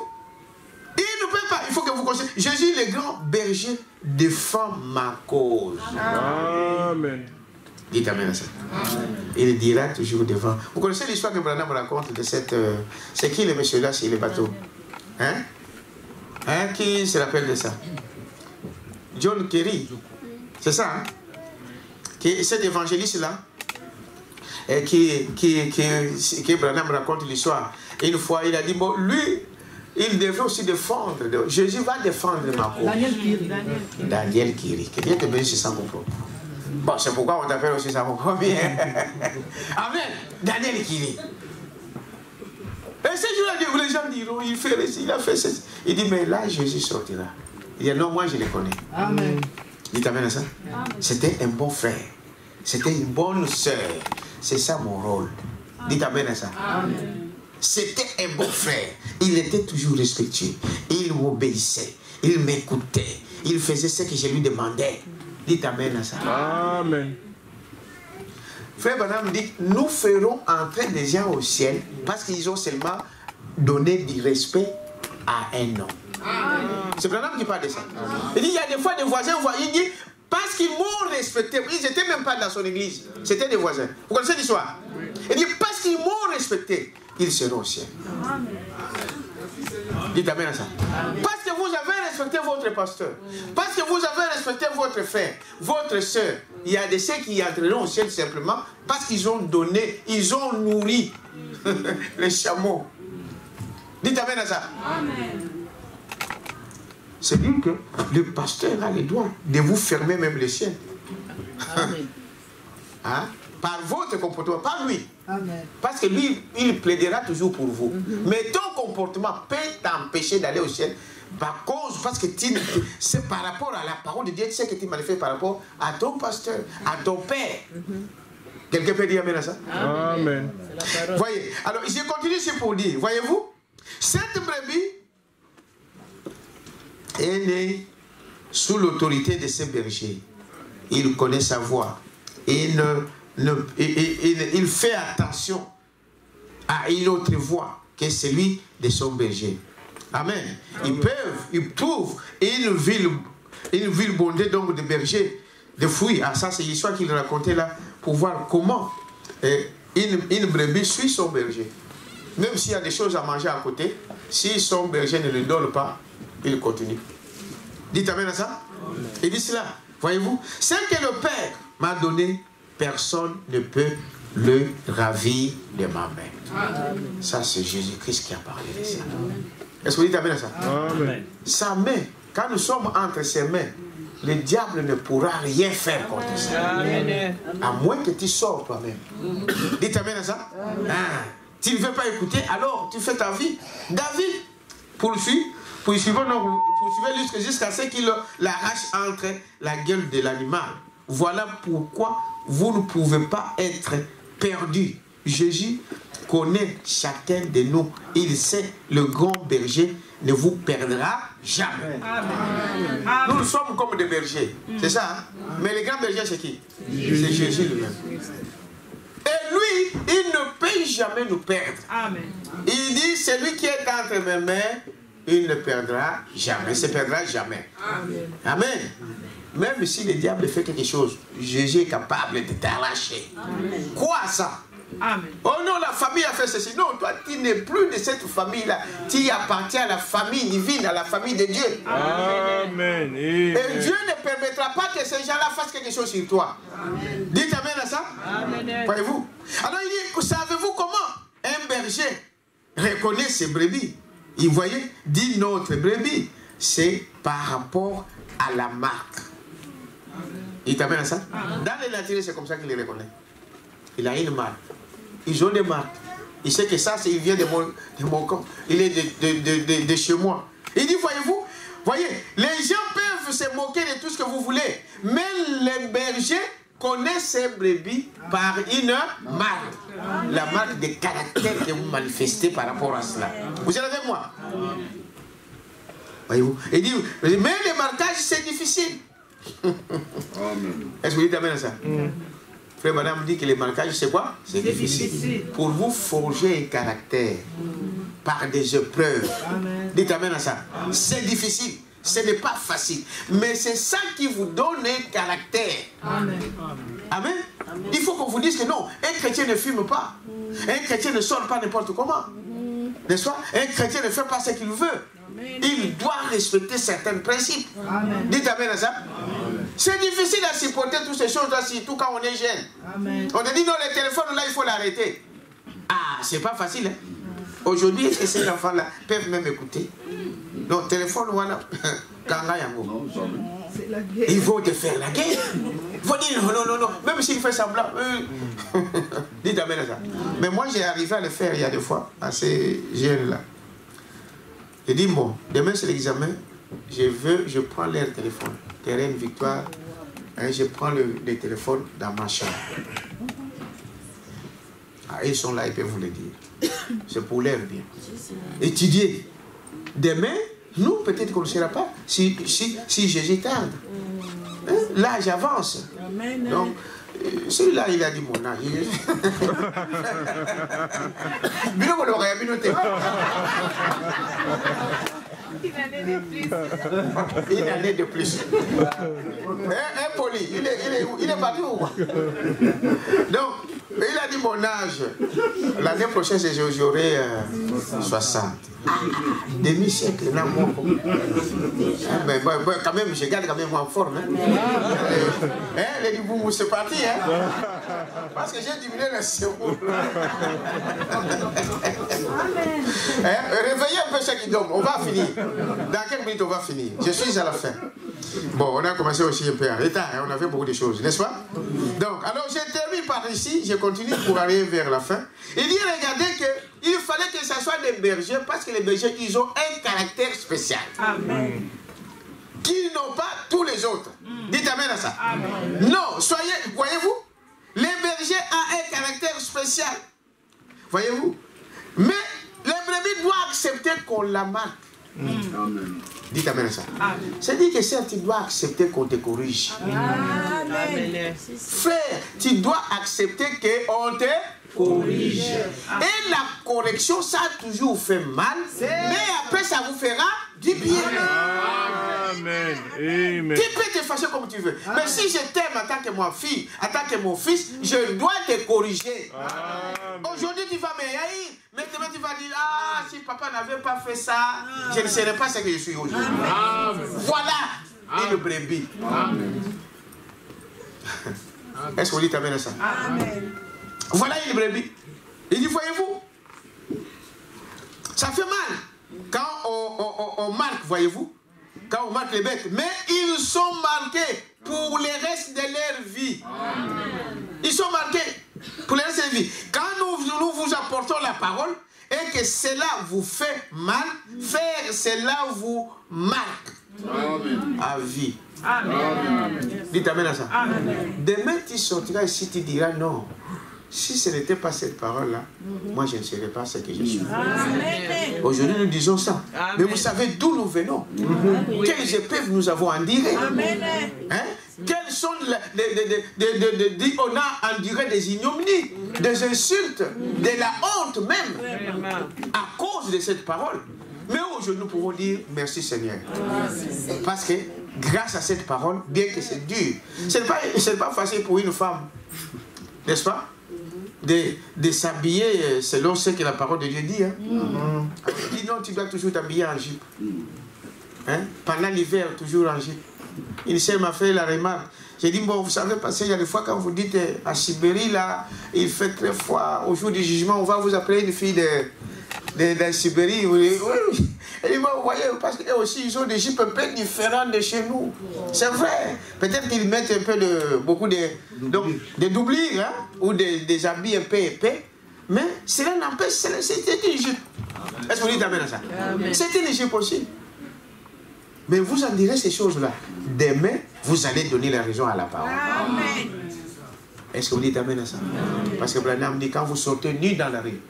il ne peut pas. Il faut que vous connaissiez. Jésus, le grand berger, défend ma cause. Amen. Dites amen à ça. Il dira toujours devant. Vous connaissez l'histoire que Branham raconte de cette... c'est qui le monsieur là sur le bateau? Qui se rappelle de ça? John Kerry. C'est ça, hein? Cet évangéliste-là, qui Branham raconte l'histoire. Une fois, il a dit, bon, lui, il devrait aussi défendre. Jésus va défendre ma cause. Daniel Kiri. Que Dieu te bénisse sans comprendre. Bon, c'est pourquoi on t'appelle aussi sans comprendre. Amen. Daniel Kiri. Et ce jour-là, les gens diront, il a fait ceci. Il dit, mais là, Jésus sortira. Il dit, non, moi, je le connais. Amen. Dites amen à ça. C'était un bon frère. C'était une bonne sœur. C'est ça mon rôle. Dites amen à ça. Amen. C'était un bon frère. Il était toujours respectueux. Il m'obéissait. Il m'écoutait. Il faisait ce que je lui demandais. Dites amen à ça. Amen. Frère Branham dit, nous ferons entrer des gens au ciel parce qu'ils ont seulement donné du respect à un homme. C'est Branham qui parle de ça. Il dit, il y a des fois des voisins, il dit, parce qu'ils m'ont respecté, ils n'étaient même pas dans son église, c'était des voisins. Vous connaissez l'histoire? Il dit, parce qu'ils m'ont respecté, ils seront au ciel. Dites amen à ça. Parce que vous avez respecté votre pasteur, parce que vous avez respecté votre frère, votre soeur, il y a des ceux qui entreront au ciel simplement parce qu'ils ont donné, ils ont nourri les chameaux. Dites amen à ça. Amen. C'est dire que le pasteur a le droit de vous fermer même le ciel. Amen. Hein? Par votre comportement, pas lui. Amen. Parce que lui, il plaidera toujours pour vous. Mais ton comportement peut t'empêcher d'aller au ciel par cause, parce que c'est par rapport à la parole de Dieu, tu sais que tu manifestes par rapport à ton pasteur, à ton père. Quelqu'un peut dire amen à ça? Amen. Voyez, alors je continue ici pour dire, voyez-vous, cette brebis est née sous l'autorité de ses bergers. Il connaît sa voix. Il fait attention à une autre voix que celui de son berger. Amen. Ils trouvent une ville bondée donc de bergers, de fruits. Ah, ça c'est l'histoire qu'il racontait là pour voir comment une brebis suit son berger. Même s'il y a des choses à manger à côté, si son berger ne le donne pas, il continue. Dites amen à ça. Il dit cela. Voyez-vous, ce que le Père m'a donné, personne ne peut le ravir de ma main. Ça, c'est Jésus-Christ qui a parlé de ça. Est-ce que vous dites amen à ça? Amen. Sa main, quand nous sommes entre ses mains, le diable ne pourra rien faire contre ça. Amen. À moins que tu sors toi-même. Dites amen à ça. Ah, tu ne veux pas écouter, alors tu fais ta vie. David poursuivait jusqu'à ce qu'il l'arrache entre la gueule de l'animal. Voilà pourquoi vous ne pouvez pas être perdus. Jésus connaît chacun de nous. Il sait, le grand berger ne vous perdra jamais. Amen. Nous sommes comme des bergers. C'est ça, hein? Mais le grand berger, c'est qui? C'est Jésus lui-même. Et lui, il ne peut jamais nous perdre. Amen. Il dit, celui qui est entre mes mains, il ne perdra jamais. Il ne se perdra jamais. Amen. Amen. Même si le diable fait quelque chose, Jésus est capable de t'arracher. Quoi ça? Amen. Oh non, la famille a fait ceci. Non, toi, tu n'es plus de cette famille-là. Tu appartiens à la famille divine, à la famille de Dieu. Amen. Et Dieu ne permettra pas que ces gens-là fassent quelque chose sur toi. Amen. Dites amen à ça. Amen. Voyez-vous? Alors il dit, savez-vous comment un berger reconnaît ses brebis? Il voyait, dit notre brebis, c'est par rapport à la marque. Il t'amène à ça? Dans les nature, c'est comme ça qu'il les reconnaît. Il a une marque. Ils ont des marques. Il sait que ça, il vient de mon camp. Il est de chez moi. Il dit, voyez-vous, voyez, les gens peuvent se moquer de tout ce que vous voulez. Mais les bergers connaissent ces brebis par une marque. La marque de caractère que vous manifestez par rapport à cela. Vous êtes avec moi? Voyez-vous? Il dit, mais le marquage, c'est difficile. Est-ce que vous dites amen à ça? Frère madame dit que le marquage, c'est quoi? C'est difficile. Pour vous forger un caractère par des épreuves. Amen. Dites amen à ça. C'est difficile. Ce n'est pas facile. Mais c'est ça qui vous donne un caractère. Amen. Amen. Amen. Il faut qu'on vous dise que non, un chrétien ne fume pas. Un chrétien ne sort pas n'importe comment. N'est-ce pas? Un chrétien ne fait pas ce qu'il veut. Il doit respecter certains principes. Amen. Dites amen à ça. C'est difficile à supporter toutes ces choses-là, surtout quand on est jeune. Amen. On te dit non, le téléphone là, il faut l'arrêter. Ah, c'est pas facile. Hein? Aujourd'hui, est-ce que ces enfants-là peuvent même écouter? Non, téléphone, voilà. Ils vont te faire la guerre. Ils vont dire non. Même s'il fait semblant. Dites amen à ça. Mais moi, j'ai arrivé à le faire il y a 2 fois, à ces jeunes-là. Je dis, bon, demain c'est l'examen, je prends leur téléphone. Terrain Victoire, et je prends le téléphone dans ma chambre. Ah, ils sont là, ils peuvent vous le dire. C'est pour leur bien. Étudier. Demain, nous, peut-être qu'on ne sera pas si Jésus tarde. Hein? L'âge avance. Donc, celui-là, il a dit mon âge. Une année de plus. Une année de plus. Un poli, il est parti où? Donc, il a dit mon âge. L'année prochaine, j'aurai 60. Demi-siècle, là, moi. Mais quand même, je garde quand même en forme. Les Diboumou, c'est parti. Hein? Parce que j'ai diminué le cerveau. Réveillez un peu ceux qui dorment. On va finir. Dans quelques minutes, on va finir. Je suis à la fin. Bon, on a commencé aussi un peu en retard. Hein? On a fait beaucoup de choses, n'est-ce pas? Donc, alors, j'ai terminé par ici. Je continue pour aller vers la fin. Il dit, regardez qu'il fallait que ce soit des bergers parce que les bergers, ils ont un caractère spécial. Amen. Qu'ils n'ont pas tous les autres. Dites amen à ça. Amen. Non, voyez-vous, les bergers ont un caractère spécial. Voyez-vous? Mais les brebis doivent accepter qu'on la marque. Amen. Dites amen à ça. C'est-à-dire que ça, tu dois accepter qu'on te corrige. Amen. Frère, tu dois accepter qu'on te corrige. Et la correction, ça a toujours fait mal, mais après ça vous fera du bien. Amen. Amen. Tu peux te fâcher comme tu veux. Mais si je t'aime en tant que ma fille, en tant que mon fils, je dois te corriger. Aujourd'hui, tu vas me haïr. Maintenant, tu vas dire, ah, si papa n'avait pas fait ça, je ne serais pas ce que je suis aujourd'hui. Voilà une brebis. Est-ce qu'on dit amen à ça? Amen. Voilà une brebis. Il dit, voyez-vous, ça fait mal quand on marque, voyez-vous, quand on marque les bêtes, mais ils sont marqués pour le reste de leur vie. Ils sont marqués pour le reste de leur vie. Quand nous vous apportons la parole et que cela vous fait mal, faire cela vous marque à vie. Amen. Dites amen à ça. Amen. Demain, tu sortiras ici, tu diras non. Si ce n'était pas cette parole-là, moi je ne serais pas ce que je suis. Amen. Aujourd'hui, nous disons ça. Amen. Mais vous savez d'où nous venons. Quelles épreuves nous avons endurées. Amen. Hein? Quelles sont on a enduré des ignominies, des insultes, de la honte même, à cause de cette parole. Mais aujourd'hui, nous pouvons dire merci Seigneur. Parce que grâce à cette parole, bien que c'est dur, ce n'est pas facile pour une femme, n'est-ce pas? De s'habiller selon ce que la parole de Dieu dit. Hein? Elle dit non, tu dois toujours t'habiller en jupe. Hein? Pendant l'hiver, toujours en jupe. Une sœur m'a fait la remarque. J'ai dit, bon, vous savez, parce qu'il y a des fois quand vous dites à Sibérie, là, il fait très froid, au jour du jugement, on va vous appeler une fille de Sibérie. Oui. Elle dit, vous voyez, parce qu'eux aussi, ils ont des jupes un peu différentes de chez nous. C'est vrai. Peut-être qu'ils mettent un peu beaucoup de doublures, hein, ou des habits un peu épais. Mais cela n'empêche, c'est une jupe. Est-ce que vous dites amen à ça? C'est une jupe aussi. Mais vous en direz ces choses-là. Demain, vous allez donner la raison à la parole. Amen. Est-ce que vous dites amen à ça? Parce que Branham dit, quand vous sortez nus dans la rue,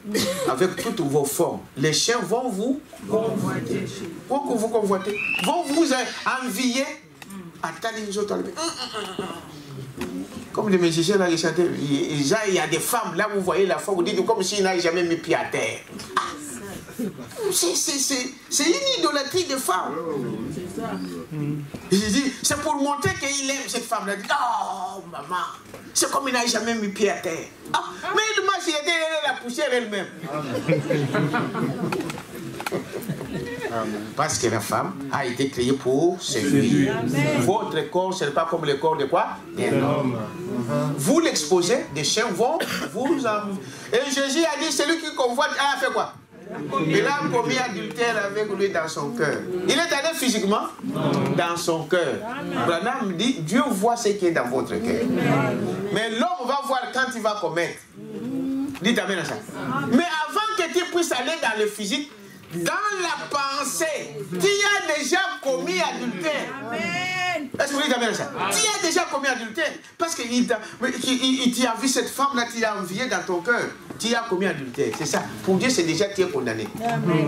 avec toutes vos formes, les chiens vont vous convoiter. Vont vous envier. Comme les musiciens là, ils chantaient, il y a des femmes, là vous voyez la forme, vous dites comme s'ils n'avaient jamais mis pied à terre. C'est une idolâtrie de femmes. Il dit, c'est pour montrer qu'il aime cette femme-là. Il dit, oh maman, c'est comme il n'a jamais mis pied à terre. Ah, mais il marche, il était la poussière elle-même. Parce que la femme a été créée pour séduire. Votre corps, ce n'est pas comme le corps de quoi? D'un homme. Vous l'exposez, des chiens vont vous en... Et Jésus a dit, celui qui convoite, a fait quoi? Il a commis adultère avec lui dans son cœur. Il est allé physiquement? Dans son cœur. Branham dit, Dieu voit ce qui est dans votre cœur. Mais l'homme va voir quand il va commettre. Dites amen à ça. Mais avant que tu puisses aller dans le physique, dans la pensée, tu as déjà commis adultère. Est-ce que vous dites amen à ça? Tu as déjà commis adultère. Parce qu'il t'a vu cette femme-là, tu l'as enviée dans ton cœur. Tu as commis adultère. C'est ça. Pour Dieu, c'est déjà tu es condamné.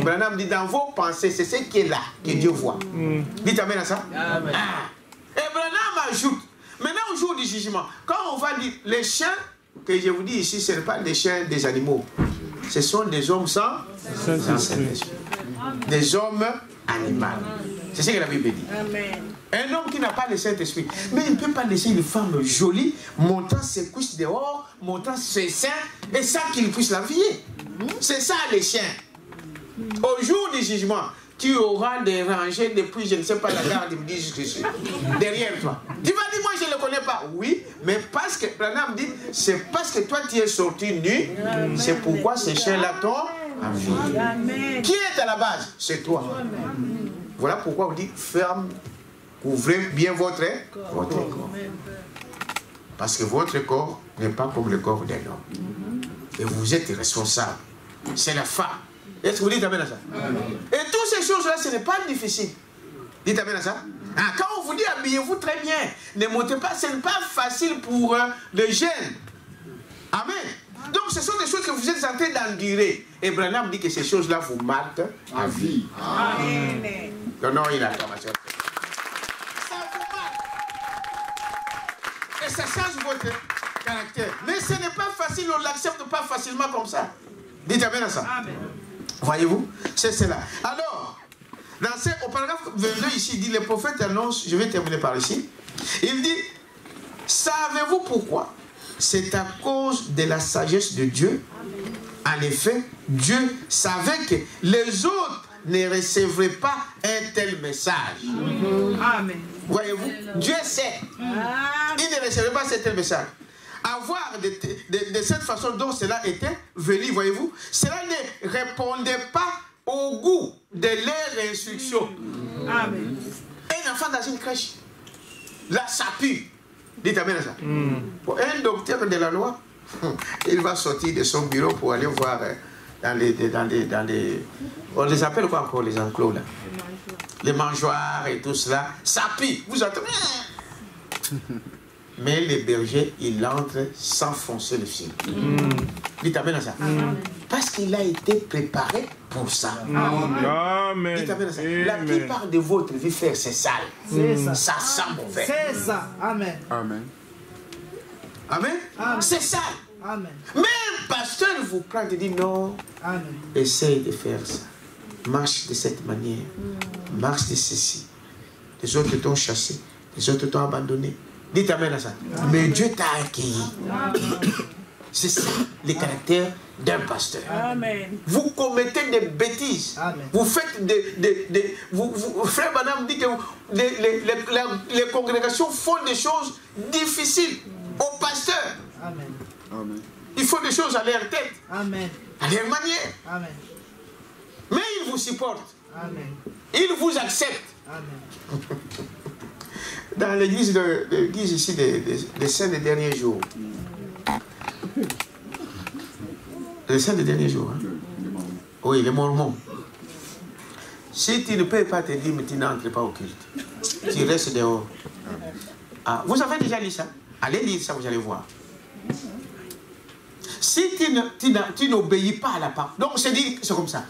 Branham dit, dans vos pensées, c'est ce qui est là, que Dieu voit. Dites amen à ça. Amen. Et Branham ajoute, maintenant au jour du jugement, quand on va dire les chiens, que je vous dis ici, ce n'est pas des chiens des animaux. Ce sont des hommes sans Saint-Esprit. Des hommes animaux. C'est ce que la Bible dit. Amen. Un homme qui n'a pas le Saint-Esprit, mais il ne peut pas laisser une femme jolie montant ses cuisses dehors, montant ses seins, et ça qu'il puisse la vier. C'est ça les chiens. Au jour du jugement, tu auras des rangées depuis, je ne sais pas, la garde, ils me disent que c'est derrière toi. Tu vas dire, moi je ne le connais pas. Oui, mais parce que, Branham dit, c'est parce que toi tu es sorti nu, c'est pourquoi ces chiens-là t'ont envié. Qui est à la base? C'est toi. Voilà pourquoi on dit, ferme, couvrez bien votre corps. Parce que votre corps n'est pas comme le corps d'un homme. Et vous êtes responsable. C'est la femme. Est-ce que vous dites amen à ça? Et toutes ces choses-là, ce n'est pas difficile. Dites amen à ça. Ah, quand on vous dit habillez-vous très bien, ne montez pas, ce n'est pas facile pour les jeunes. Amen. Donc ce sont des choses que vous êtes en train d'endurer. Et Branham dit que ces choses-là vous marquent à vie. Amen. Non, il a acclamation. Ça vous marque. Et ça change votre caractère. Mais ce n'est pas facile, on ne l'accepte pas facilement comme ça. Dites amen à ça. Amen. Voyez-vous, c'est cela. Alors, au paragraphe 22 ici, il dit, le prophète annonce, je vais terminer par ici, il dit, savez-vous pourquoi? C'est à cause de la sagesse de Dieu. En effet, Dieu savait que les autres ne recevraient pas un tel message. Amen. Voyez-vous, Dieu sait. Il ne recevait pas un tel message. Avoir de cette façon dont cela était venu, voyez-vous, cela ne répondait pas au goût de leur instruction. Amen. Un enfant dans une crèche, là, ça pue. Dites amen à ça. Pour un docteur de la loi, il va sortir de son bureau pour aller voir dans les on les appelle quoi encore, les enclos là? Les mangeoires et tout cela. Ça pue. Vous entendez? Mais les bergers, il entre sans foncer le fil. Dites amen à ça. Parce qu'il a été préparé pour ça. Amen. Dites amen à ça. La plupart de votre vie, frère, c'est sale. Ça sent mauvais. C'est ça. Amen. Amen. Amen. C'est sale. Amen. Mais un pasteur vous prend et dit non. Amen. Essaye de faire ça. Marche de cette manière. Marche de ceci. Les autres t'ont chassé. Les autres t'ont abandonné. Dites amen à ça. Mais Dieu t'a accueilli. C'est ça, le caractère d'un pasteur. Amen. Vous commettez des bêtises. Amen. Vous faites Frère Branham dit que les congrégations font des choses difficiles aux pasteurs. Amen. Amen. Ils font des choses à leur tête, Amen. à leur manière. Amen. Mais ils vous supportent. Amen. Ils vous acceptent. Amen. Dans l'église ici des saints des derniers jours. Les saints des derniers jours. Hein? Oui, les mormons. Si tu ne peux pas te dire, mais tu n'entres pas au culte. Tu restes dehors. Ah, vous avez déjà lu ça? Allez lire ça, vous allez voir. Si tu n'obéis pas à la parole, donc c'est dit, c'est comme ça.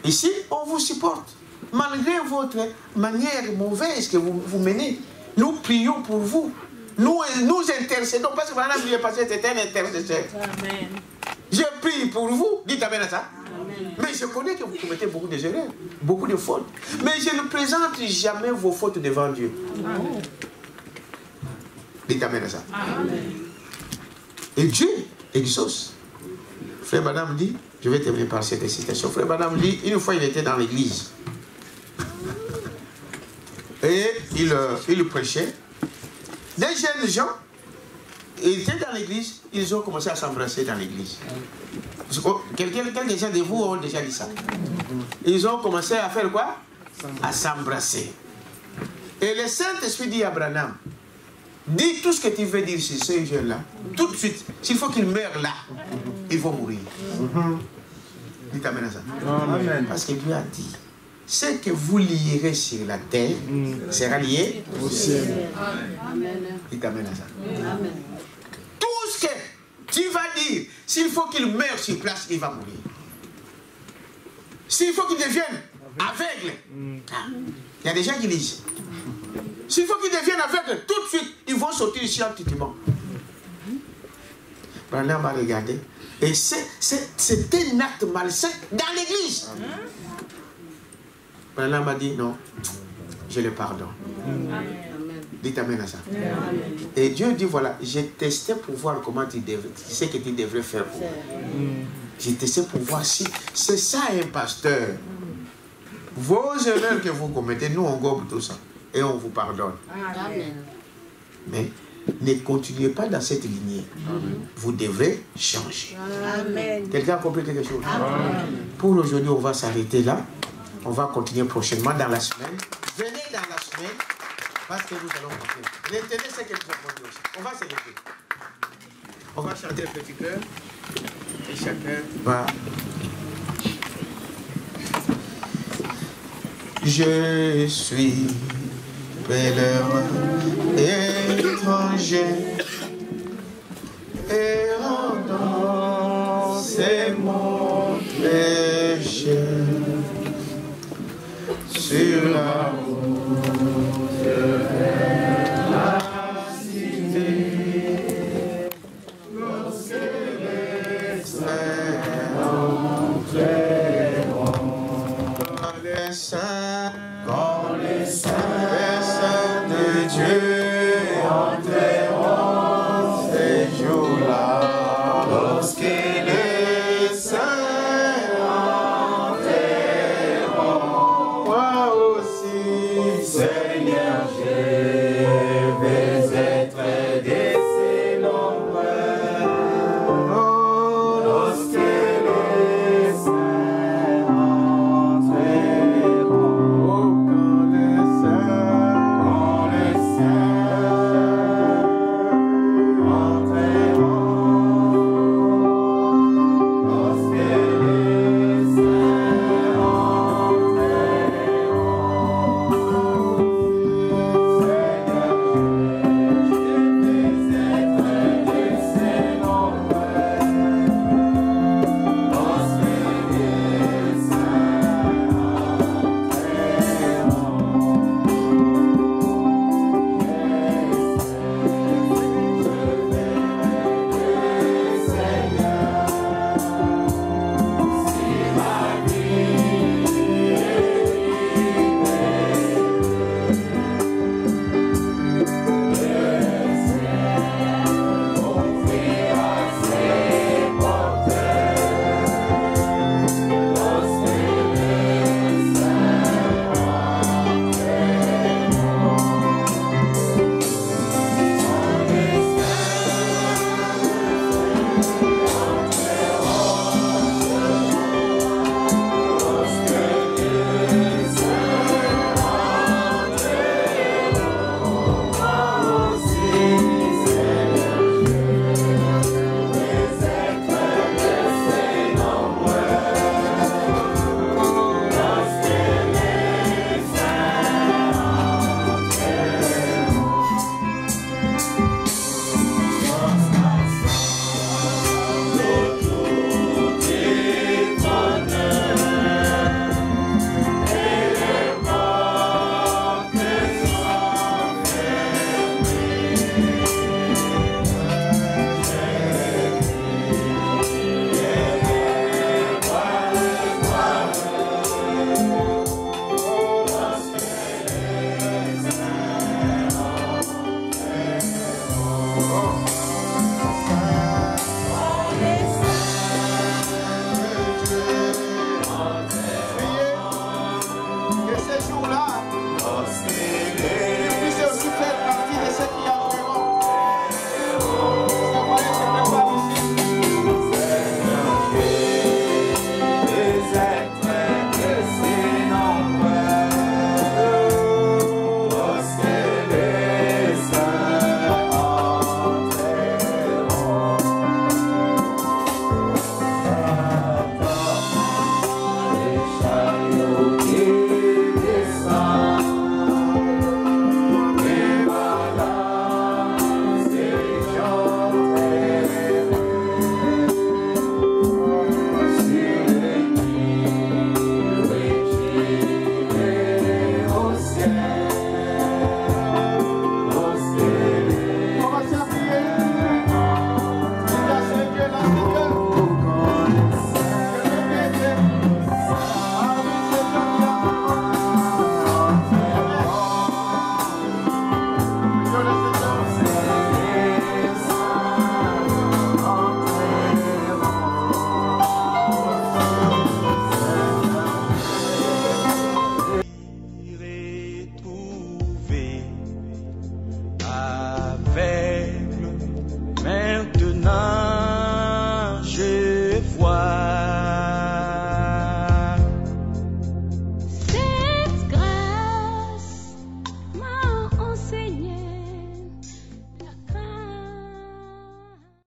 Ici, on vous supporte. Malgré votre manière mauvaise que vous menez, nous prions pour vous. Nous intercédons, parce que maintenant, le passé était un intercesseur. Amen. Je prie pour vous, dites amen à ça. Amen. Mais je connais que vous commettez beaucoup d'erreurs, beaucoup de fautes. Mais je ne présente jamais vos fautes devant Dieu. Amen. Dites amen à ça. Amen. Et Dieu exauce. Frère Branham dit, je vais terminer par cette citation. Frère Branham dit, une fois il était dans l'église. Et il prêchait. Des jeunes gens, ils étaient dans l'église, ils ont commencé à s'embrasser dans l'église. Quelques gens de vous ont déjà dit ça. Ils ont commencé à faire quoi? À s'embrasser. Et le Saint-Esprit dit à Branham, dis tout ce que tu veux dire sur ces jeunes-là, tout de suite. S'il faut qu'ils meurent là, ils vont mourir. Dites amen à ça. Amen. Parce que Dieu a dit, ce que vous lierez sur la terre sera lié au ciel. Dites amen à ça. Amen. Tout ce que tu vas dire, s'il faut qu'il meure sur place, il va mourir. S'il faut qu'il devienne aveugle, il y a des gens qui lisent. S'il faut qu'ils deviennent aveugles, tout de suite, ils vont sortir ici scientifiquement. Branham a regardé. Et c'est un acte malsain dans l'église. Branham a dit non, je le pardonne. Dites amen à ça. Et Dieu dit voilà, j'ai testé pour voir comment tu sais que tu devrais faire pour moi. J'ai testé pour voir si c'est ça un pasteur. Vos erreurs que vous commettez, nous on gobe tout ça. Et on vous pardonne. Amen. Mais ne continuez pas dans cette lignée. Amen. Vous devrez changer. Amen. Quelqu'un a compris quelque chose? Amen. Pour aujourd'hui, on va s'arrêter là. On va continuer prochainement dans la semaine. Venez dans la semaine parce que nous allons continuer. Retenez ce que nous avons dit aussi. On va se lever. On va chanter un petit cœur. Et chacun va. Je suis pèlerin, étranger, et Dieu entreront ces jours-là, lorsque les saints entreront. Moi aussi, Seigneur, je vais être de ces nombreux. Oh, lorsque les saints entreront. Oh, quand les saints entreront. Lorsque les aveugle, maintenant